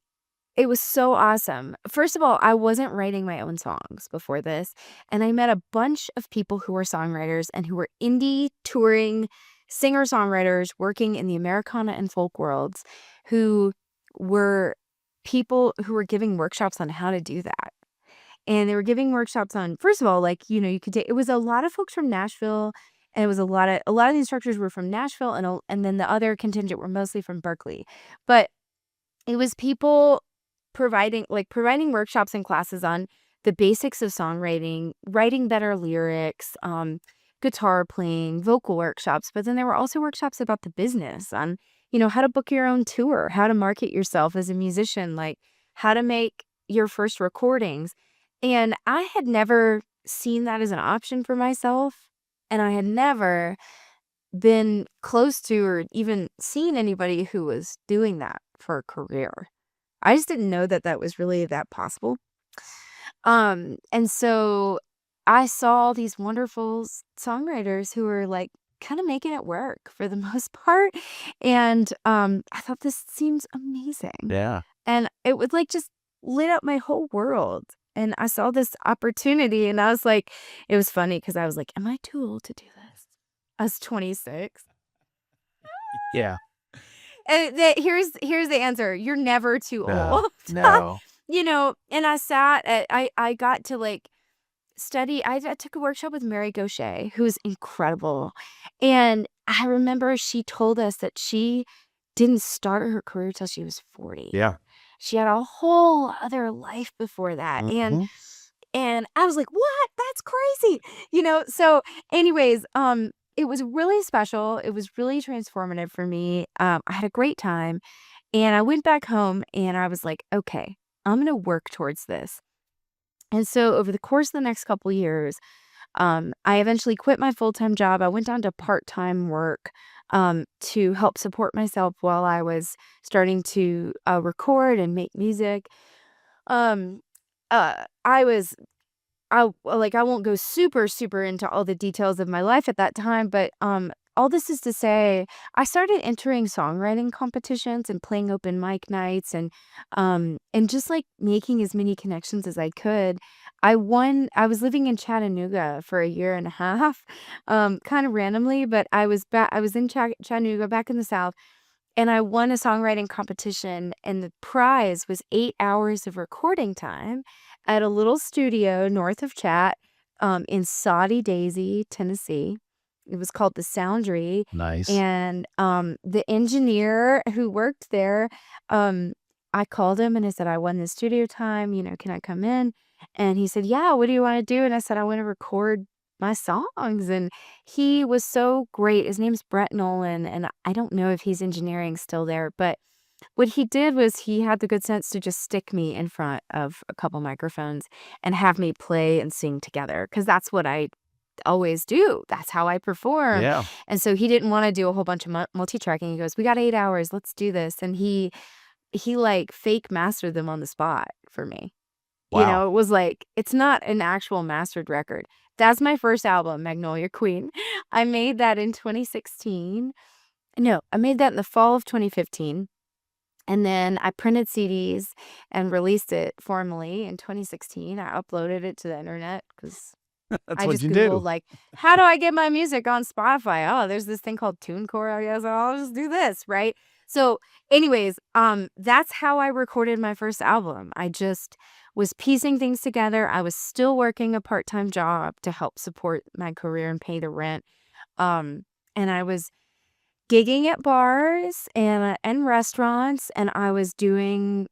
It was so awesome. First of all, I wasn't writing my own songs before this, and I met a bunch of people who were songwriters and who were indie touring singer-songwriters working in the Americana and folk worlds who were people who were giving workshops on how to do that. And they were giving workshops on, first of all, like, you could take, it was a lot of folks from Nashville, and it was a lot of the instructors were from Nashville, and then the other contingent were mostly from Berkeley. But it was people providing workshops and classes on the basics of songwriting, writing better lyrics, guitar playing, vocal workshops. But then there were also workshops about the business on, how to book your own tour, how to market yourself as a musician, like how to make your first recordings. And I had never seen that as an option for myself. And I had never been close to or even seen anybody who was doing that for a career. I just didn't know that that was really that possible. And so I saw all these wonderful songwriters who were like kind of making it work for the most part. And I thought this seems amazing. Yeah. And it would like just lit up my whole world. And I saw this opportunity and I was like, it was funny because I was like, am I too old to do this? I was 26. Yeah. And here's the answer. You're never too old. No. And I got to like study. I took a workshop with Mary Gaucher, who's incredible. And I remember she told us that she didn't start her career till she was 40. Yeah. She had a whole other life before that. Mhm. And I was like, what? That's crazy. So anyways, it was really special. It was really transformative for me. I had a great time. And I went back home and I was like, okay, I'm going to work towards this. And so over the course of the next couple years, I eventually quit my full-time job. I went down to part-time work to help support myself while I was starting to record and make music. Um, I won't go super, super into all the details of my life at that time, but all this is to say, I started entering songwriting competitions and playing open mic nights and just like making as many connections as I could. I was living in Chattanooga for a year and a half, kind of randomly, but I was in Chattanooga back in the South. And I won a songwriting competition, and the prize was 8 hours of recording time at a little studio north of Chat, in Soddy Daisy, Tennessee. It was called the Soundry. Nice. And the engineer who worked there, I called him and I said, I won this studio time, can I come in? And he said, yeah, what do you want to do? And I said, I want to record my songs. And he was so great. His name's Brett Nolan, and I don't know if he's engineering still there, but what he did was he had the good sense to just stick me in front of a couple microphones and have me play and sing together, because that's what I always do. That's how I perform. Yeah. And so he didn't want to do a whole bunch of multi-tracking. He goes, we got 8 hours. Let's do this. And he like fake mastered them on the spot for me. Wow. It was like, it's not an actual mastered record. That's my first album, Magnolia Queen. I made that in 2016. No, I made that in the fall of 2015. And then I printed CDs and released it formally in 2016. I uploaded it to the internet because That's I what just you Googled, do. like, how do I get my music on Spotify? Oh, there's this thing called TuneCore. I guess I'll just do this, right? So anyways, that's how I recorded my first album. I just was piecing things together. I was still working a part-time job to help support my career and pay the rent. And I was gigging at bars and restaurants, and I was doing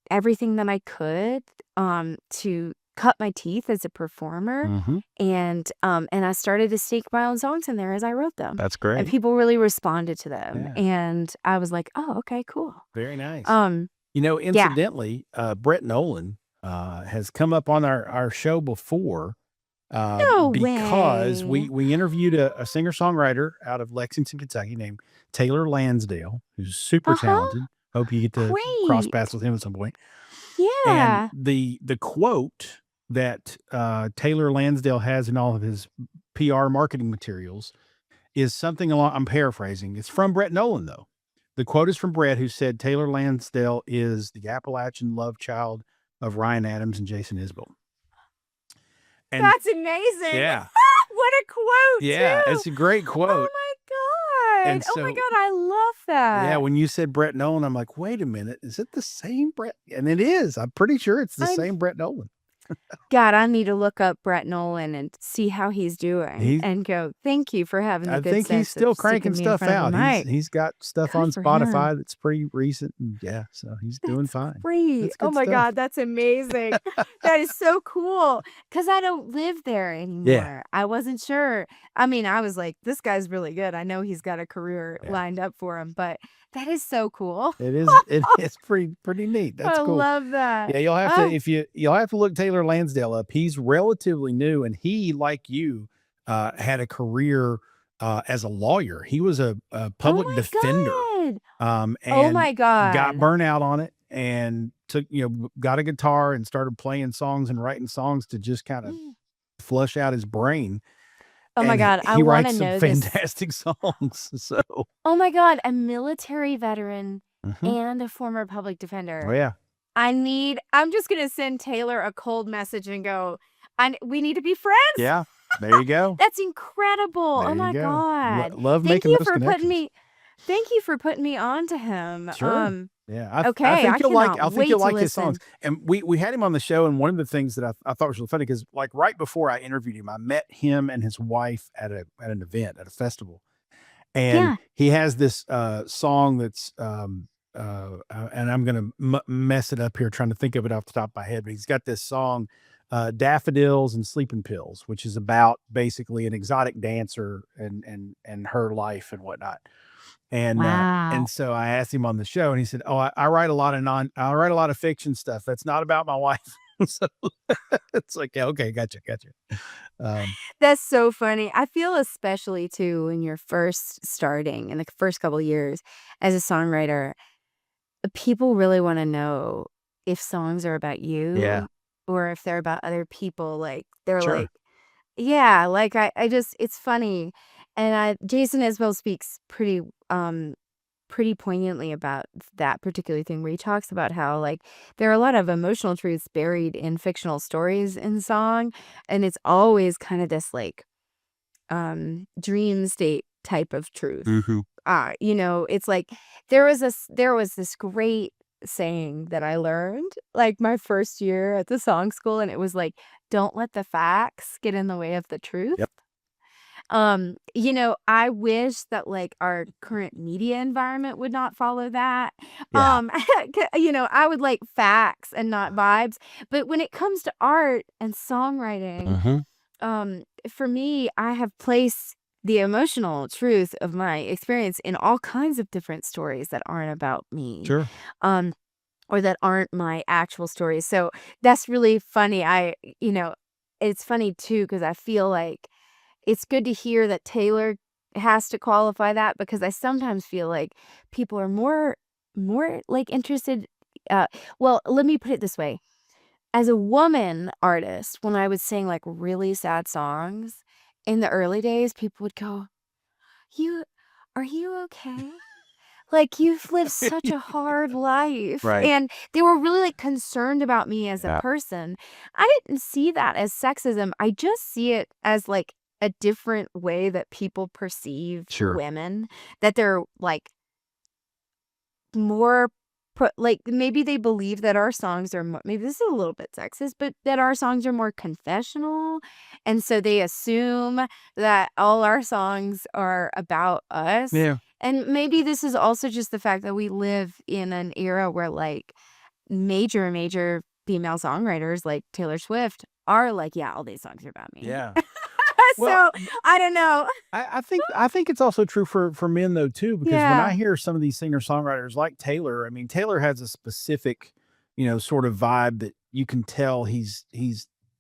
everything that I could to cut my teeth as a performer. Mm-hmm. And I started to stake my own songs in there as I wrote them. That's And great. people really responded to them. Yeah. And I was like, oh, okay, cool. Very nice. Yeah. Incidentally, Brett Nolan has come up on our show before No because way. we interviewed a singer-songwriter out of Lexington, Kentucky named Taylor Lansdale, who's super talented. Hope you get to cross Great. paths with him at some point. Yeah. And the quote that Taylor Lansdale has in all of his PR marketing materials is something along, I'm paraphrasing. It's from Brett Nolan, though. The quote is from Brett, who said Taylor Lansdale is the Appalachian love child of Ryan Adams and Jason Isbell. And That's amazing. yeah, What a quote, yeah, too. it's a great Oh quote. my God. And Oh my so, God, I love that. yeah, when you said Brett Nolan, I'm like, wait a minute, is it the same Brett? And it is. I'm pretty sure it's the I'm same Brett Nolan. God, I need to look up Brett Nolan and see how he's doing He's, and go, thank you for having the I good think he's sense still of sticking cranking me in stuff front of out. a mic. He's got stuff Good on for him. Spotify that's pretty recent. And yeah, so he's doing That's fine. great. That's Oh good my stuff. God, that's amazing. That is so cool. Because I don't live there Yeah, anymore. I wasn't sure. I mean, I was like, this guy's really good. I know he's got a career yeah. lined up for him, but that is so cool. It's pretty neat. That's I cool. love that. Yeah, you'll have to Oh, you'll have to look Taylor Lansdale up. He's relatively new, and he, like you, had a career as a lawyer. He was a oh public my defender, God. Oh and my got God. burnt out on it, and got a guitar and started playing songs and writing songs to just kind of flush out his brain. Oh my And God, I he want writes to some know this. fantastic songs. So, Oh my God, a military veteran mhm. and a former public Oh defender. yeah, I'm just going to send Taylor a cold message and go, we need to be friends. yeah. There you go. That's incredible. There Oh you my go. God. Love Thank making you those for putting connections. me thank you for putting me on to him. Sure. Yeah, I Okay, think I you'll like. cannot I think wait you'll to like his songs. listen. And we had him on the show, and one of the things that I thought was really funny because like right before I interviewed him, I met him and his wife at an event at a festival, and Yeah. he has this song that's and I'm gonna mess it up here trying to think of it off the top of my head, but he's got this song. Daffodils and Sleeping Pills, which is about basically an exotic dancer and her life and whatnot. Wow. And so I asked him on the show, and he said, "Oh, I write a lot of fiction stuff. That's not about my wife." So it's like, yeah, okay, gotcha. Um, That's so funny. I feel especially too when you're first starting in the first couple years as a songwriter, people really want to know if songs are about yeah, you or if they're about other people. Like they're sure, like, yeah, like I just it's funny. And Jason Isbell speaks pretty poignantly about that particular thing where he talks about how like there are a lot of emotional truths buried in fictional stories in song, and it's always kind of this like dream state type of truth. hmm It's like there was this great saying that I learned like my first year at the song school, and it was like, don't let the facts get in the way of the truth. yep, I wish that like our current media environment would not follow that. yeah, I would like facts and not vibes. But when it comes to art and songwriting, hmm for me, I have placed the emotional truth of my experience in all kinds of different stories that aren't about me, sure, um, or that aren't my actual stories. So that's really funny. It's funny too, because I feel like it's good to hear that Taylor has to qualify that, because I sometimes feel like people are more like interested. Well, let me put it this way. As a woman artist, when I would sing like really sad songs in the early days, people would go, are you okay? Like, you've lived such a hard life. right, And they were really like concerned about me as a yeah, person. I didn't see that as sexism. I just see it as like a different way that people perceive sure, women, that they're like more like maybe they believe that our songs are more, maybe this is a little bit sexist, but that our songs are more confessional, and so they assume that all our songs are about us. yeah, And maybe this is also just the fact that we live in an era where like major female songwriters like Taylor Swift are like, yeah, all these songs are about me. Yeah. Well, So I don't know. I think it's also true for men though too, because when I Yeah. hear some of these singer-songwriters like Taylor, I mean, Taylor has a specific, sort of vibe that you can tell he's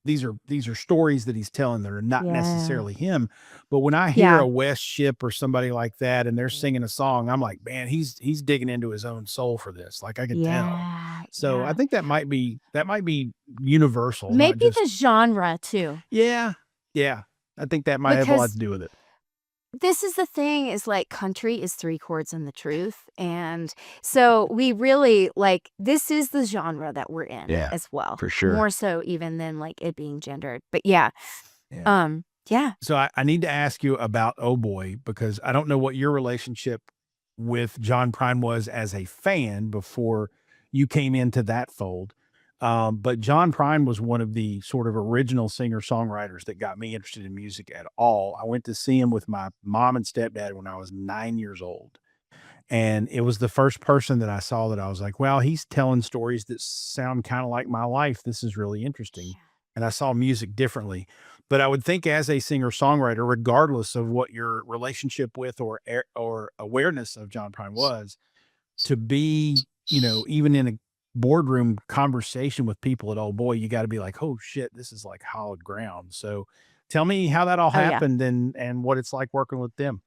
these are stories that he's telling that are not Yeah. necessarily him. But when I hear Yeah. a West Ship or somebody like that and they're singing a song, I'm like, man, he's digging into his own soul for this. Like I can tell. Yeah. So I Yeah. think that might be universal, not Maybe the just genre too. yeah, yeah. I think that might have a lot Because to do with it. this is the thing is like country is 3 chords and the truth. And so we really like this is the genre that we're in Yeah, as well. for sure. More so even than like it being gendered. But yeah. Yeah. Yeah. So I need to ask you about Oh Boy, because I don't know what your relationship with John Prine was as a fan before you came into that fold. But John Prine was one of the sort of original singer-songwriters that got me interested in music at all. I went to see him with my mom and stepdad when I was 9 years old. And it was the first person that I saw that I was like, "Well, he's telling stories that sound kinda like my life. This is really interesting." And I saw music differently. But I would think as a singer-songwriter, regardless of what your relationship with or awareness of John Prine was, to be, even in a boardroom conversation with people at Old Boy, you gotta be like, "Oh, shit, this is like hallowed ground." So, tell me how that all Oh yeah. happened and what it's like working with them.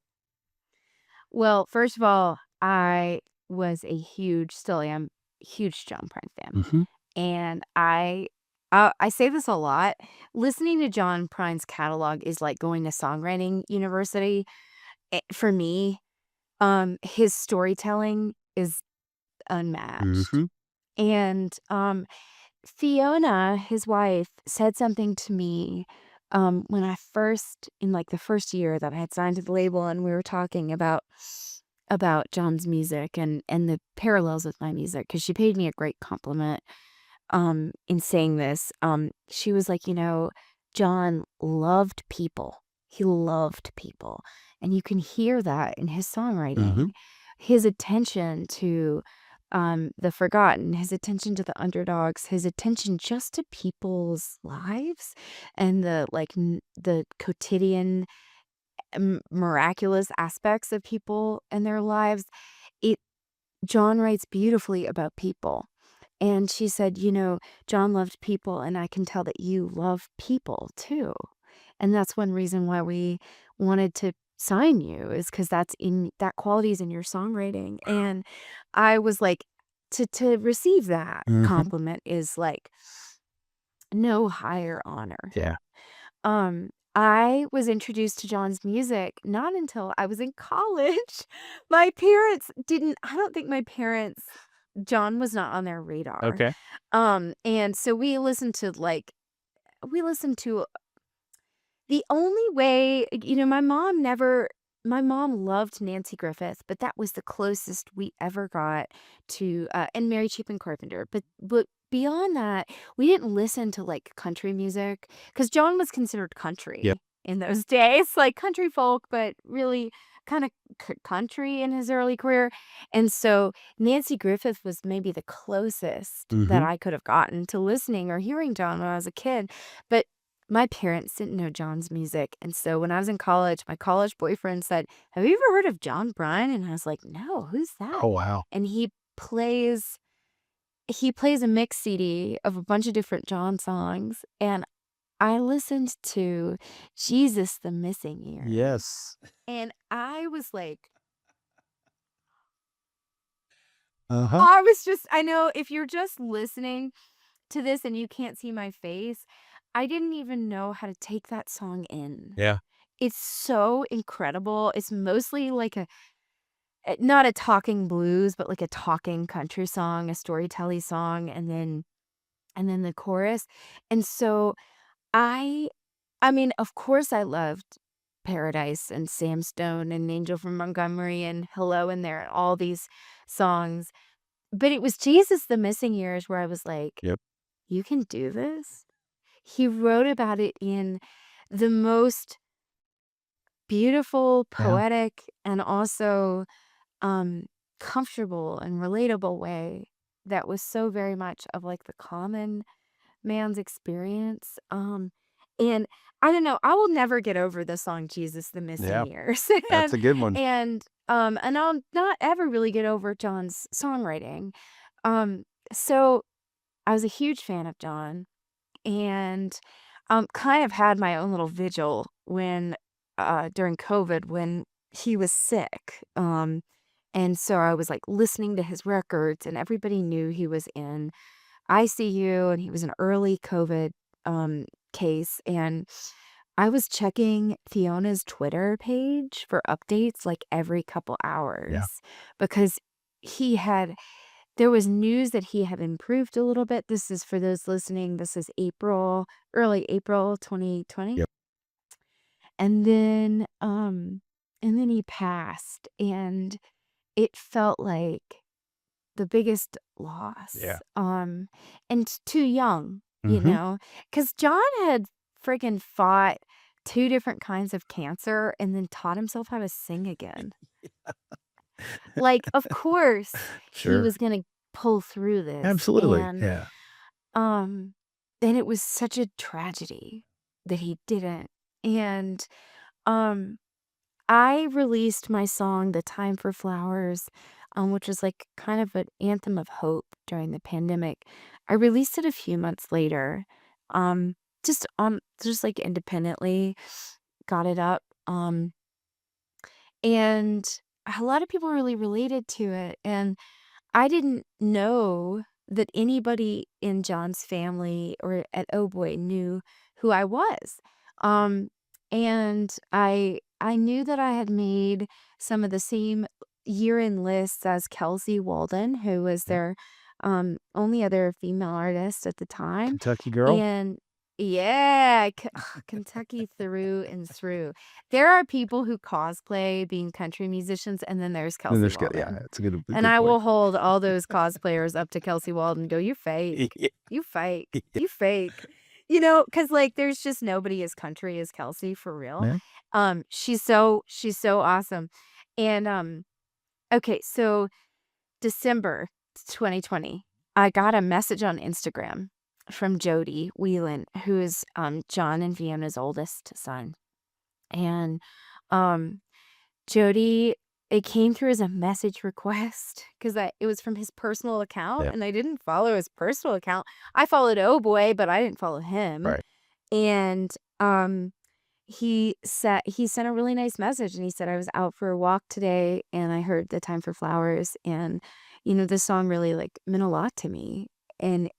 Well, first of all, I was a still am, huge John Prine fan. Mhm. And I say this a lot. Listening to John Prine's catalog is like going to songwriting university. For me, his storytelling is unmatched. Mhm. And Fiona, his wife, said something to me when I first in like the first year that I had signed to the label and we were talking about John's music and the parallels with my music because she paid me a great compliment in saying this. She was like, John loved people. He loved people. And you can hear that in his songwriting. Mhm. His attention to the forgotten, his attention to the underdogs, his attention just to people's lives and the the quotidian miraculous aspects of people and their lives. It John writes beautifully about people. And she said, John loved people, and I can tell that you love people too. And that's one reason why we wanted to sign you is because that quality is in your songwriting. And I was like, to receive that Mhm. compliment is like no higher honor. Yeah. I was introduced to John's music not until I was in college. My parents didn't I don't think my parents John was not on their radar. Okay. And so we listened to the only way, my mom loved Nancy Griffith, but that was the closest we ever got to, and Mary Chapin Carpenter. But beyond that, we didn't listen to like country music because John was considered Yep. country in those days, like country folk, but really kind of country in his early career. And so Nancy Griffith was maybe the closest that Mhm. I could have gotten to listening or hearing John when I was a kid. But my parents didn't know John's music, and so when I was in college, my college boyfriend said, "Have you ever heard of John Prine?" And I was like, "No, who's that?" Oh, wow. And he plays a mix CD of a bunch of different John songs, and I listened to Jesus the Missing Year, Yes. and I was like Uh-huh. I know if you're just listening to this and you can't see my face, I didn't even know how to take that song in. Yeah. It's so incredible. It's mostly like not a talking blues, but like a talking country song, a storytelling song, and then the chorus. And so I I mean, of course I loved Paradise and Sam Stone and Angel from Montgomery and Hello in there and all these songs. But it was Jesus the Missing Years where I was like, Yep. you can do this? He wrote about it in the most beautiful, Yeah. poetic, and also um comfortable and relatable way that was so very much of like the common man's experience. And I don't know, I will never get over the song Jesus the Missing Yeah, Years. that's a good one. And I'll not ever really get over John's songwriting. Um so I was a huge fan of John, and kind of had my own little vigil when during COVID when he was sick. And so I was like listening to his records, and everybody knew he was in ICU and he was an early COVID case. And I was checking Fiona's Twitter page for updates like every couple Yeah. hours because he had there was news that he had improved a little bit. This is for those listening. This is early April 2020. Yep. And then he passed, and it felt like the biggest Yeah. loss. And too young, Hmm. because John had freaking fought two different kinds of cancer and then taught himself how to sing again. Like, of course, he Sure. was gonna pull through this, Absolutely. Yeah. um, and it was such a tragedy that he didn't. And um, I released my song, "The Time for Flowers," which is like kind of an anthem of hope during the pandemic. I released it a few months later, um, just like independently, got it up. And a lot of people really related to it. And I didn't know that anybody in John's family or at Oh Boy knew who I was. Um, and I knew that I had made some of the same year-end lists as Kelsey Walden, who was Yep. their only other female artist at the time. Kentucky girl. And yeah, Kentucky through and through. There are people who cosplay being country musicians, and then there's Then Kelsey yeah, Walden. it's a good And I point. will hold all those cosplayers up to Kelsey Walden and go, "You're fake. Yeah. You fake. Yeah. You fake." Because like there's just nobody as country as Kelsey for real. Yeah. She's so awesome. And okay, so December 2020, I got a message on Instagram from Jody Whelan, who is John and Fiona's oldest son. And um Jody, it came through as a message request because it was from his personal account, Yeah. and I didn't follow his personal account. I followed Oh Boy, but I didn't follow him. Right. And he sent a really nice message, and he said, "I was out for a walk today, and I heard The Time for Flowers, and this song really like meant a lot to me." And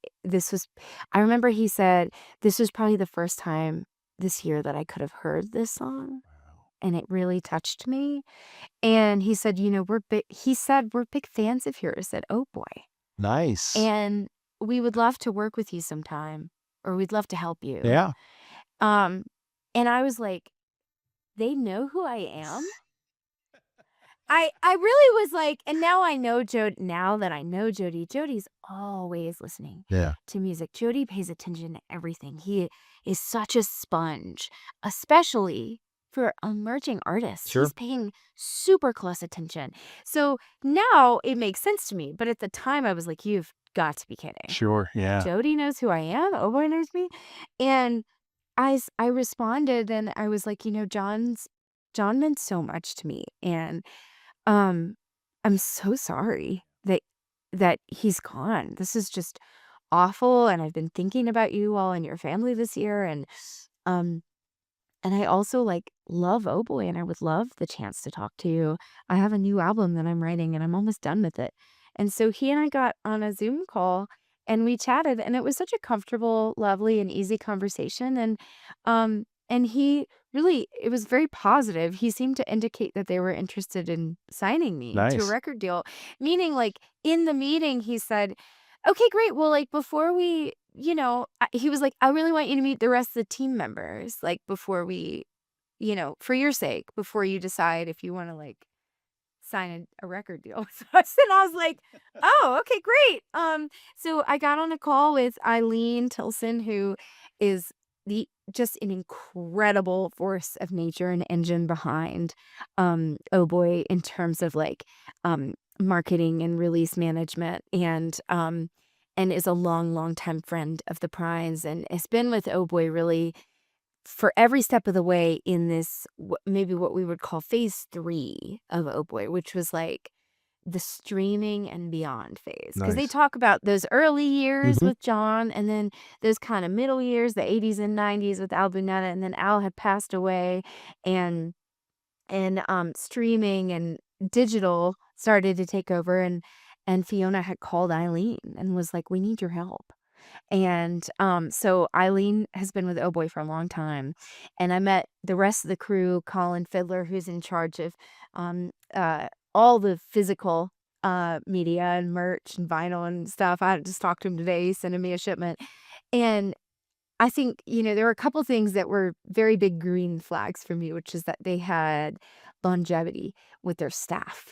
I remember he said this was probably the first time this year that I could have heard this song, and it really touched me. And he said, we're big fans of yours at Oh Boy, Nice. and we would love to work with you sometime, or we'd love to help you. Yeah. Um, and I was like, they know who I am? I really was like, and now I know now that I know Jody's always listening Yeah. to music. Jody pays attention to everything. He is such a sponge, especially for emerging artists. Sure. He's paying super close attention. So now it makes sense to me. But at the time I was like, you've got to be kidding. Sure. Yeah. Jody knows who I am. Oh Boy knows me. And I responded, and I was like, John meant so much to me. And I'm so sorry that he's gone. This is just awful, and I've been thinking about you all and your family this year, um and I also like love Oh Boy, and I would love the chance to talk to you. I have a new album that I'm writing, and I'm almost done with it. And so he and I got on a Zoom call, and we chatted, and it was such a comfortable, lovely, and easy conversation. And he really, it was very positive. He seemed to indicate that they were interested in signing me to a Nice. record deal. Meaning, like in the meeting, he said, "Okay, great. Well, like before we, he was like, I really want you to meet the rest of the team members, like before we, for your sake, before you decide if you want to like sign a record deal." So I was like, "Oh, okay, great." So I got on a call with Eileen Tilson, who is the just an incredible force of nature and engine behind Oh Boy in terms of like marketing and release management, and is a long time friend of the Prines, and has been with Oh Boy really for every step of the way in this maybe what we would call phase 3 of Oh Boy, which was like the streaming and beyond phase, because they Nice. talk about those early years Mhm. with John, and then those kind of middle years, the 80s and 90s with Al Bunetta, and then Al had passed away, and streaming and digital started to take over, and Fiona had called Eileen and was like, "We need your help." And so Eileen has been with Oh Boy for a long time, and I met the rest of the crew, Colin Fiddler, who's in charge of um, uh, all the physical media and merch and vinyl and stuff. I just talked to him today, he's sending me a shipment, and I think, there were a couple things that were very big green flags for me, which is that they had longevity with their staff.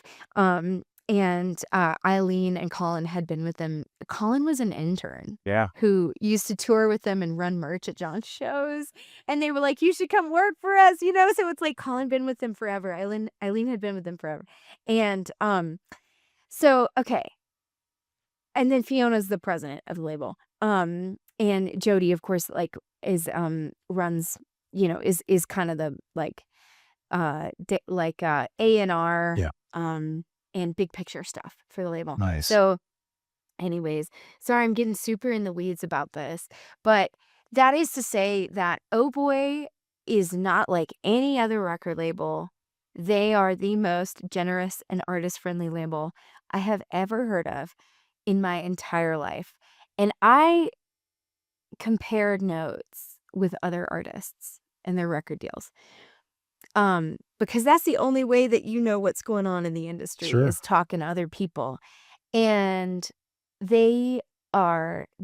And Eileen and Colin had been with them. Colin was an intern Yeah. who used to tour with them and run merch at John's shows. And they were like, "You should come work for us," So it's like Colin been with them forever. Eileen had been with them forever. And so okay. And then Fiona's the president of the label. And Jody, of course, like is runs, is kind of the like A&R Yeah. and big picture stuff for the label. Nice. So anyways, sorry I'm getting super in the weeds about this, but that is to say that Oh Boy is not like any other record label. They are the most generous and artist-friendly label I have ever heard of in my entire life. And I compared notes with other artists and their record deals. Because that's the only way that you know what's going on in the industry Sure. is talking to other people. And the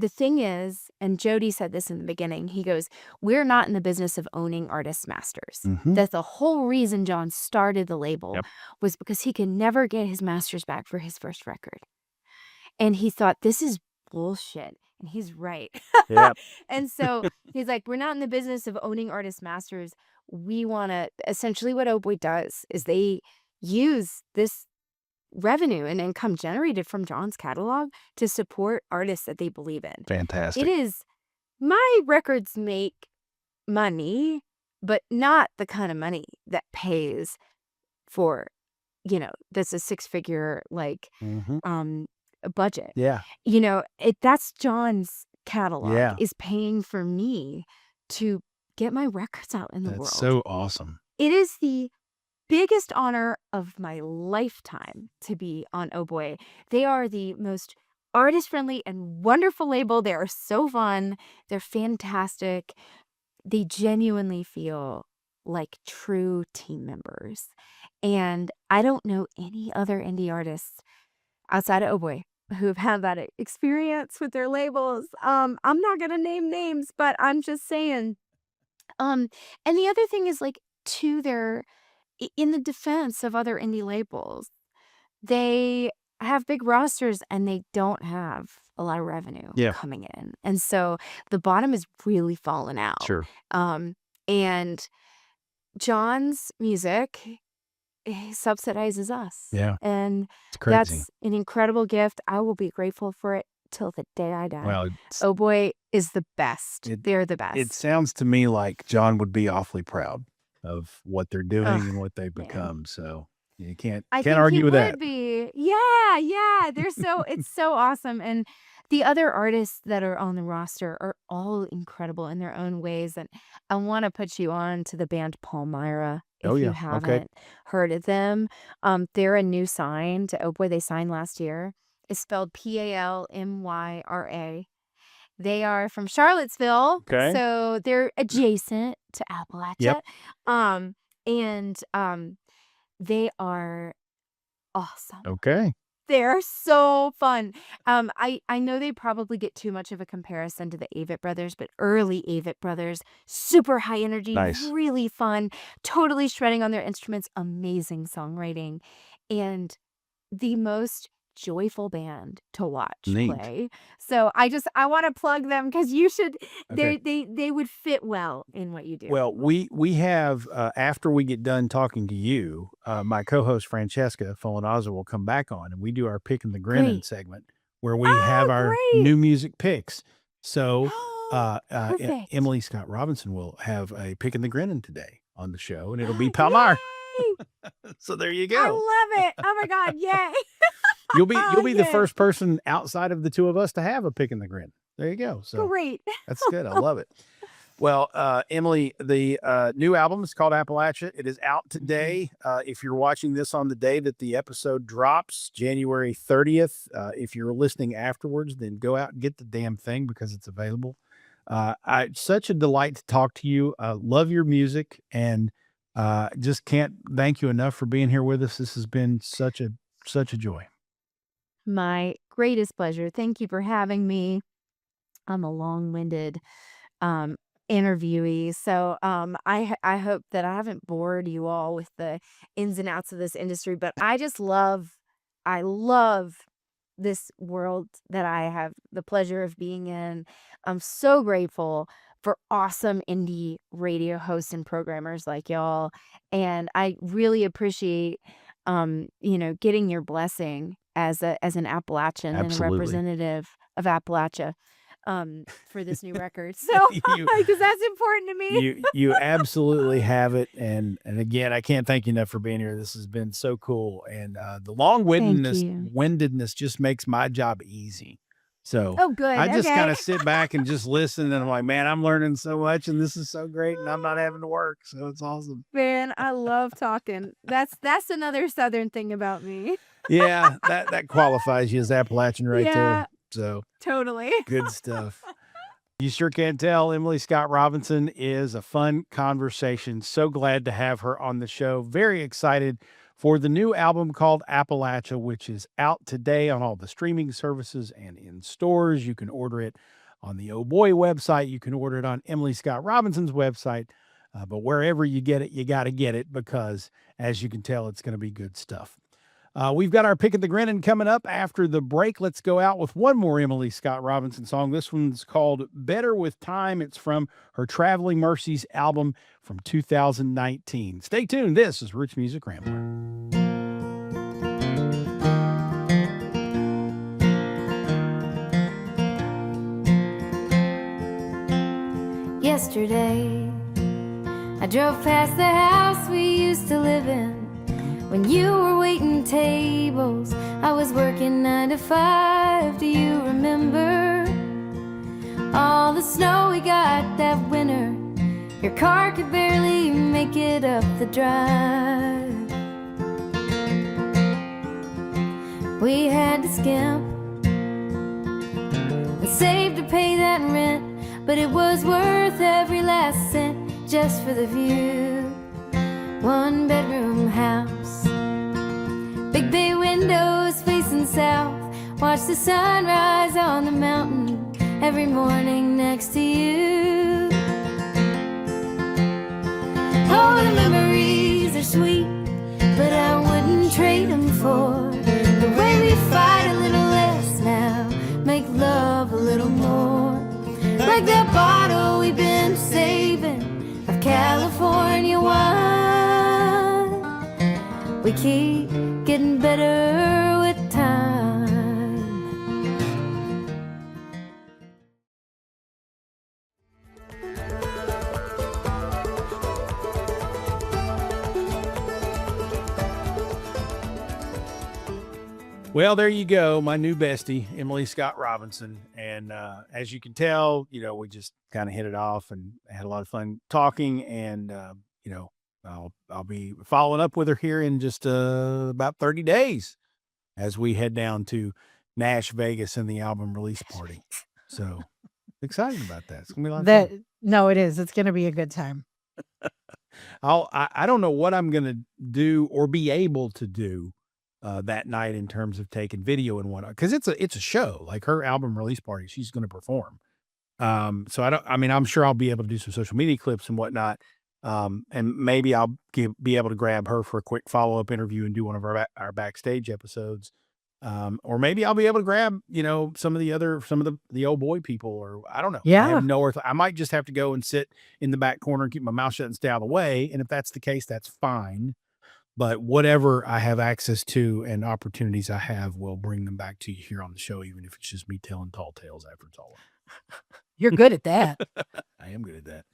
thing is, and Jody said this in the beginning, he goes, "We're not in the business of owning artists' masters." Mhm. That's the whole reason John started the label, Yep. was because he could never get his masters back for his first record. And he thought, this is bullshit. And he's right. Yep. And so he's like, "We're not in the business of owning artist masters. We want to," essentially what Oh Boy does is they use this revenue and income generated from John's catalog to support artists that they believe in. It Fantastic. is, my records make money, but not the kind of money that pays for, that's a 6-figure like Mhm. a budget. Yeah. That's John's catalog Yeah. is paying for me to get my records out in the That's world. so awesome. It is the biggest honor of my lifetime to be on Oh Boy. They are the most artist-friendly and wonderful label. They are so fun. They're fantastic. They genuinely feel like true team members. And I don't know any other indie artists outside of Oh Boy who've had that experience with their labels. I'm not gonna name names, but I'm just saying. And the other thing is like to their in the defense of other indie labels, they have big rosters and they don't have a lot of revenue Yeah. coming in. And so the bottom is really fallen out. Sure. And John's music subsidizes us. Yeah. And It's crazy. that's an incredible gift. I will be grateful for it till the day I die. Well, Oh Boy is the best. They're the best. it sounds to me like John would be awfully proud of what they're doing Ugh, and what they've man. become. So you can't I think argue he with would that. be. Yeah. They're so it's so awesome. And the other artists that are on the roster are all incredible in their own ways. And I want to put you on to the band Palmyra if Oh, you yeah. Okay. haven't heard of them. They're a new sign to Oh Boy. They signed last year. It's spelled Palmyra. They are from Charlottesville, Okay. so they're adjacent to Appalachia. Yep. And they are awesome. Okay. They're so fun. I know they probably get too much of a comparison to the Avett Brothers, but early Avett Brothers, super high energy, Nice. really fun, totally shredding on their instruments, amazing songwriting, and the most joyful band to watch Neat. play. So I want to plug them because you should. Okay. They would fit well in what you do. Well, we have after we get done talking to you, my co-host Francesca Folinaza will come back on, and we do our Pickin the Grinnin Great. segment where we have our Great. new music picks. So Perfect. Emily Scott Robinson will have a Pickin the Grinnin today on the show, and it'll be Palymra. Yay! So there you I go. love it. Oh my God. Yay. You'll be the Yay. first person outside of the two of us to have a Pickin the Grin. There you go. So Great. that's good. I love it. Well, Emily, the new album is called Appalachia. It is out today. If you're watching this on the day that the episode drops, January 30th, if you're listening afterwards, then go out and get the damn thing because it's available. Such a delight to talk to you. Love your music, and just can't thank you enough for being here with us. This has been such a joy. My greatest pleasure. Thank you for having me. I'm a long-winded interviewee, so I hope that I haven't bored you all with the ins and outs of this industry, but I love this world that I have the pleasure of being in. I'm so grateful for awesome indie radio hosts and programmers like y'all, and I really appreciate getting your blessing as an Appalachian and a Absolutely. representative of Appalachia for this new record. So because that's important to me. You absolutely have it, and again, I can't thank you enough for being here. This has been so cool, and the windedness just makes my job easy. So Oh, good. I just Okay. kind of sit back and just listen, and I'm like, man, I'm learning so much, and this is so great, and I'm not having to work, so it's awesome. Man, I love talking. That's another Southern thing about me. Yeah, that qualifies you as Appalachian right Yeah. there. So Totally. good stuff. You sure can tell Emily Scott Robinson is a fun conversation. So glad to have her on the show. Very excited for the new album called Appalachia, which is out today on all the streaming services and in stores. You can order it on the Oh Boy website. You can order it on Emily Scott Robinson's website. But wherever you get it, you got to get it because, as you can tell, it's going to be good stuff. We've got our Pickin the Grinnin coming up after the break. Let's go out with one more Emily Scott Robinson song. This one's called Better with Time. It's from her Traveling Mercies album from 2019. Stay tuned. This is Roots Music Rambler. Yesterday, I drove past the house we used to live in. When you were waiting tables, I was working 9 to 5. Do you remember all the snow we got that winter? Your car could barely make it up the drive. We had to skimp and save to pay that rent, but it was worth every last cent just for the view. 1-bedroom house, big bay windows facing south. Watch the sunrise on the mountain every morning next to you. Oh, the memories are sweet, but I wouldn't trade them for the way we fight a little less now, make love a little more. Like that bottle we've been saving of California wine. We keep getting better with time. Well, there you go. My new bestie, Emily Scott Robinson. And as you can tell, we just kind of hit it off and had a lot of fun talking. And, I'll be following up with her here in just about 30 days as we head down to Nash Vegas and the album release party. So excited about that. It's going to be a lot of fun. No, it is. It's going to be a good time. I don't know what I'm going to do or be able to do that night in terms of taking video and whatnot, because it's a show, like her album release party. She's going to perform. So I'm sure I'll be able to do some social media clips and whatnot. And maybe I'll be able to grab her for a quick follow-up interview and do one of our backstage episodes. Or maybe I'll be able to grab, some of the old boy people, or I don't know. I Yeah. have no earth. I might just have to go and sit in the back corner and keep my mouth shut and stay out of the way. And if that's the case, that's fine. But whatever I have access to and opportunities I have, will bring them back to you here on the show, even if it's just me telling tall tales after it's all You're good at that. I am good at that.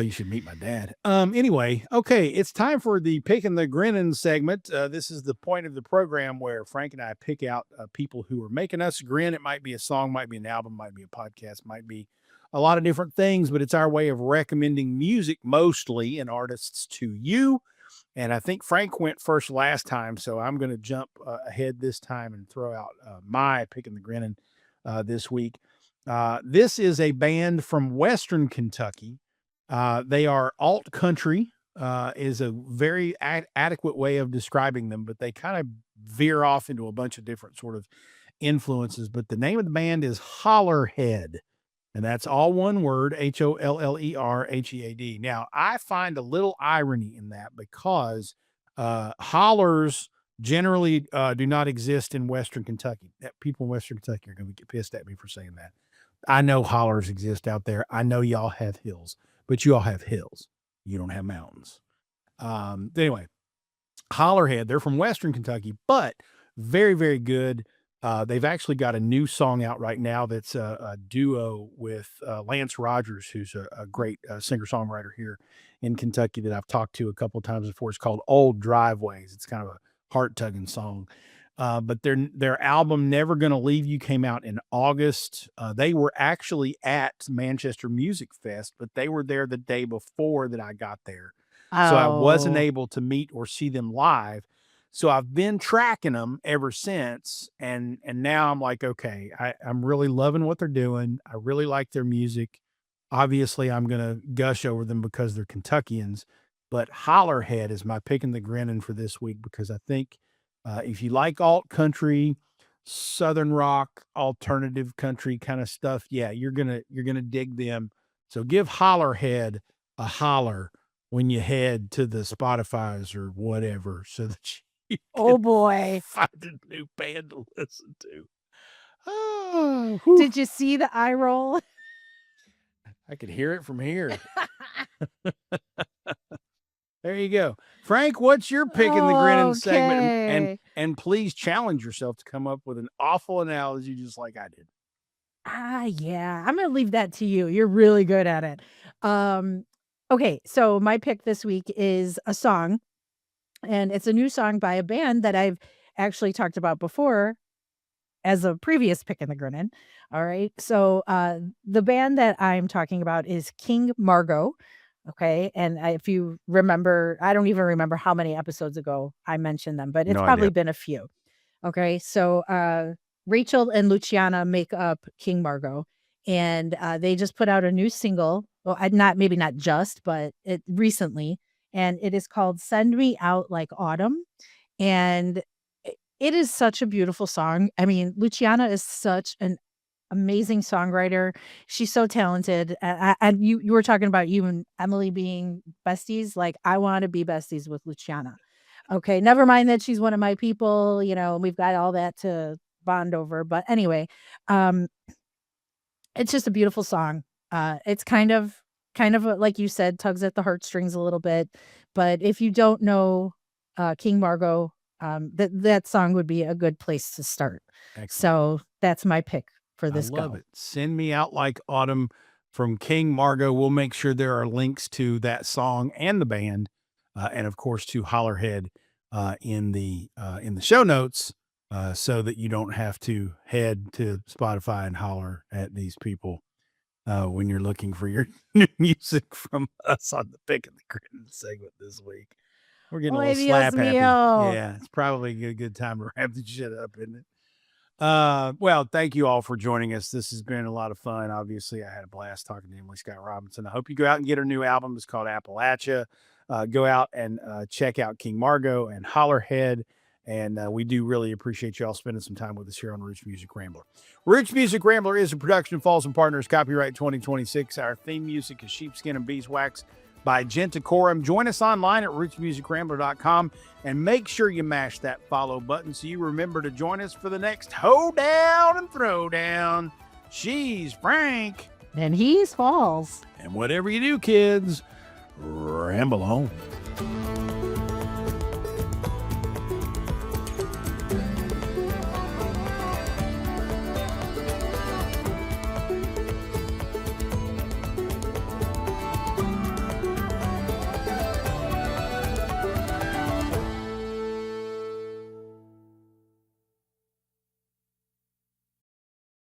You should meet my dad. Anyway, okay, it's time for the Pickin the Grinnin segment. This is the point of the program where Frank and I pick out people who are making us grin. It might be a song, might be an album, might be a podcast, might be a lot of different things, but it's our way of recommending music mostly and artists to you. And I think Frank went first last time, so I'm going to jump ahead this time and throw out my Pickin the Grinnin this week. This is a band from Western Kentucky. They are alt country, is a very adequate way of describing them, but they kind of veer off into a bunch of different sort of influences. But the name of the band is Hollerhead, and that's all one word, Hollerhead. Now, I find a little irony in that because hollers generally do not exist in Western Kentucky. People in Western Kentucky are going to get pissed at me for saying that. I know hollers exist out there. I know y'all have hills, but you all have hills. You don't have mountains. Anyway, Hollerhead, they're from Western Kentucky, but very, very good. They've actually got a new song out right now that's a duo with Lance Rogers, who's a great singer-songwriter here in Kentucky that I've talked to a couple of times before. It's called Old Driveways. It's kind of a heart-tugging song. But their album Never Gonna Leave You came out in August. They were actually at Manchester Music Fest, but they were there the day before that I got there. So I wasn't Oh. able to meet or see them live. So I've been tracking them ever since. And now I'm like, okay, I'm really loving what they're doing. I really like their music. Obviously, I'm going to gush over them because they're Kentuckians, but Hollerhead is my Pickin the Grinnin for this week, because I think if you like alt country, southern rock, alternative country kind of stuff, yeah, you're gonna dig them. So give Hollerhead a holler when you head to the Spotify's or whatever, so that you Oh can boy. find a new band to listen to. Oh, whew. Did you see the eye roll? I could hear it from here. There you go. Frank, what's your Pickin the Grinnin segment? Okay. And please challenge yourself to come up with an awful analogy just like I did. Yeah. I'm gonna leave that to you. You're really good at it. Okay, so my pick this week is a song, and it's a new song by a band that I've actually talked about before as a previous Pick in the Grinnin. All right. So the band that I'm talking about is King Margot. Okay. And if you remember, I don't even remember how many episodes ago I mentioned them, but it's No probably idea. been a few. Okay. So Rachel and Luciana make up King Margot, and they just put out a new single. Well, maybe not just, but it recently, and it is called Send Me Out Like Autumn. And it is such a beautiful song. I mean, Luciana is such an amazing songwriter. She's so talented. And you were talking about you and Emily being besties. Like, I want to be besties with Luciana. Okay, never mind that she's one of my people. We've got all that to bond over. But anyway, um, it's just a beautiful song. It's like you said, tugs at the heartstrings a little bit. But if you don't know King Margot, that song would be a good place to start. Excellent. So that's my pick for I this love go. it. Send Me Out Like Autumn from King Margot. We'll make sure there are links to that song and the band, and of course to Hollerhead in the show notes, so that you don't have to head to Spotify and holler at these people when you're looking for your new music from us on the Pick and the Grin segment this week. We're getting a Ay, little Dios slap happy. mío. Yeah, it's probably a good time to wrap the shit up, isn't it? Well, thank you all for joining us. This has been a lot of fun. Obviously, I had a blast talking to Emily Scott Robinson. I hope you go out and get her new album. It's called Appalachia. Go out and check out King Margot and Hollerhead. And we do really appreciate you all spending some time with us here on Roots Music Rambler. Roots Music Rambler is a production of Falls and Partners, copyright 2026. Our theme music is Sheepskin and Beeswax by Genticorum. Join us online at rootsmusicrambler.com and make sure you mash that follow button so you remember to join us for the next hoedown and throwdown. She's Frank. And he's Falls. And whatever you do, kids, ramble on.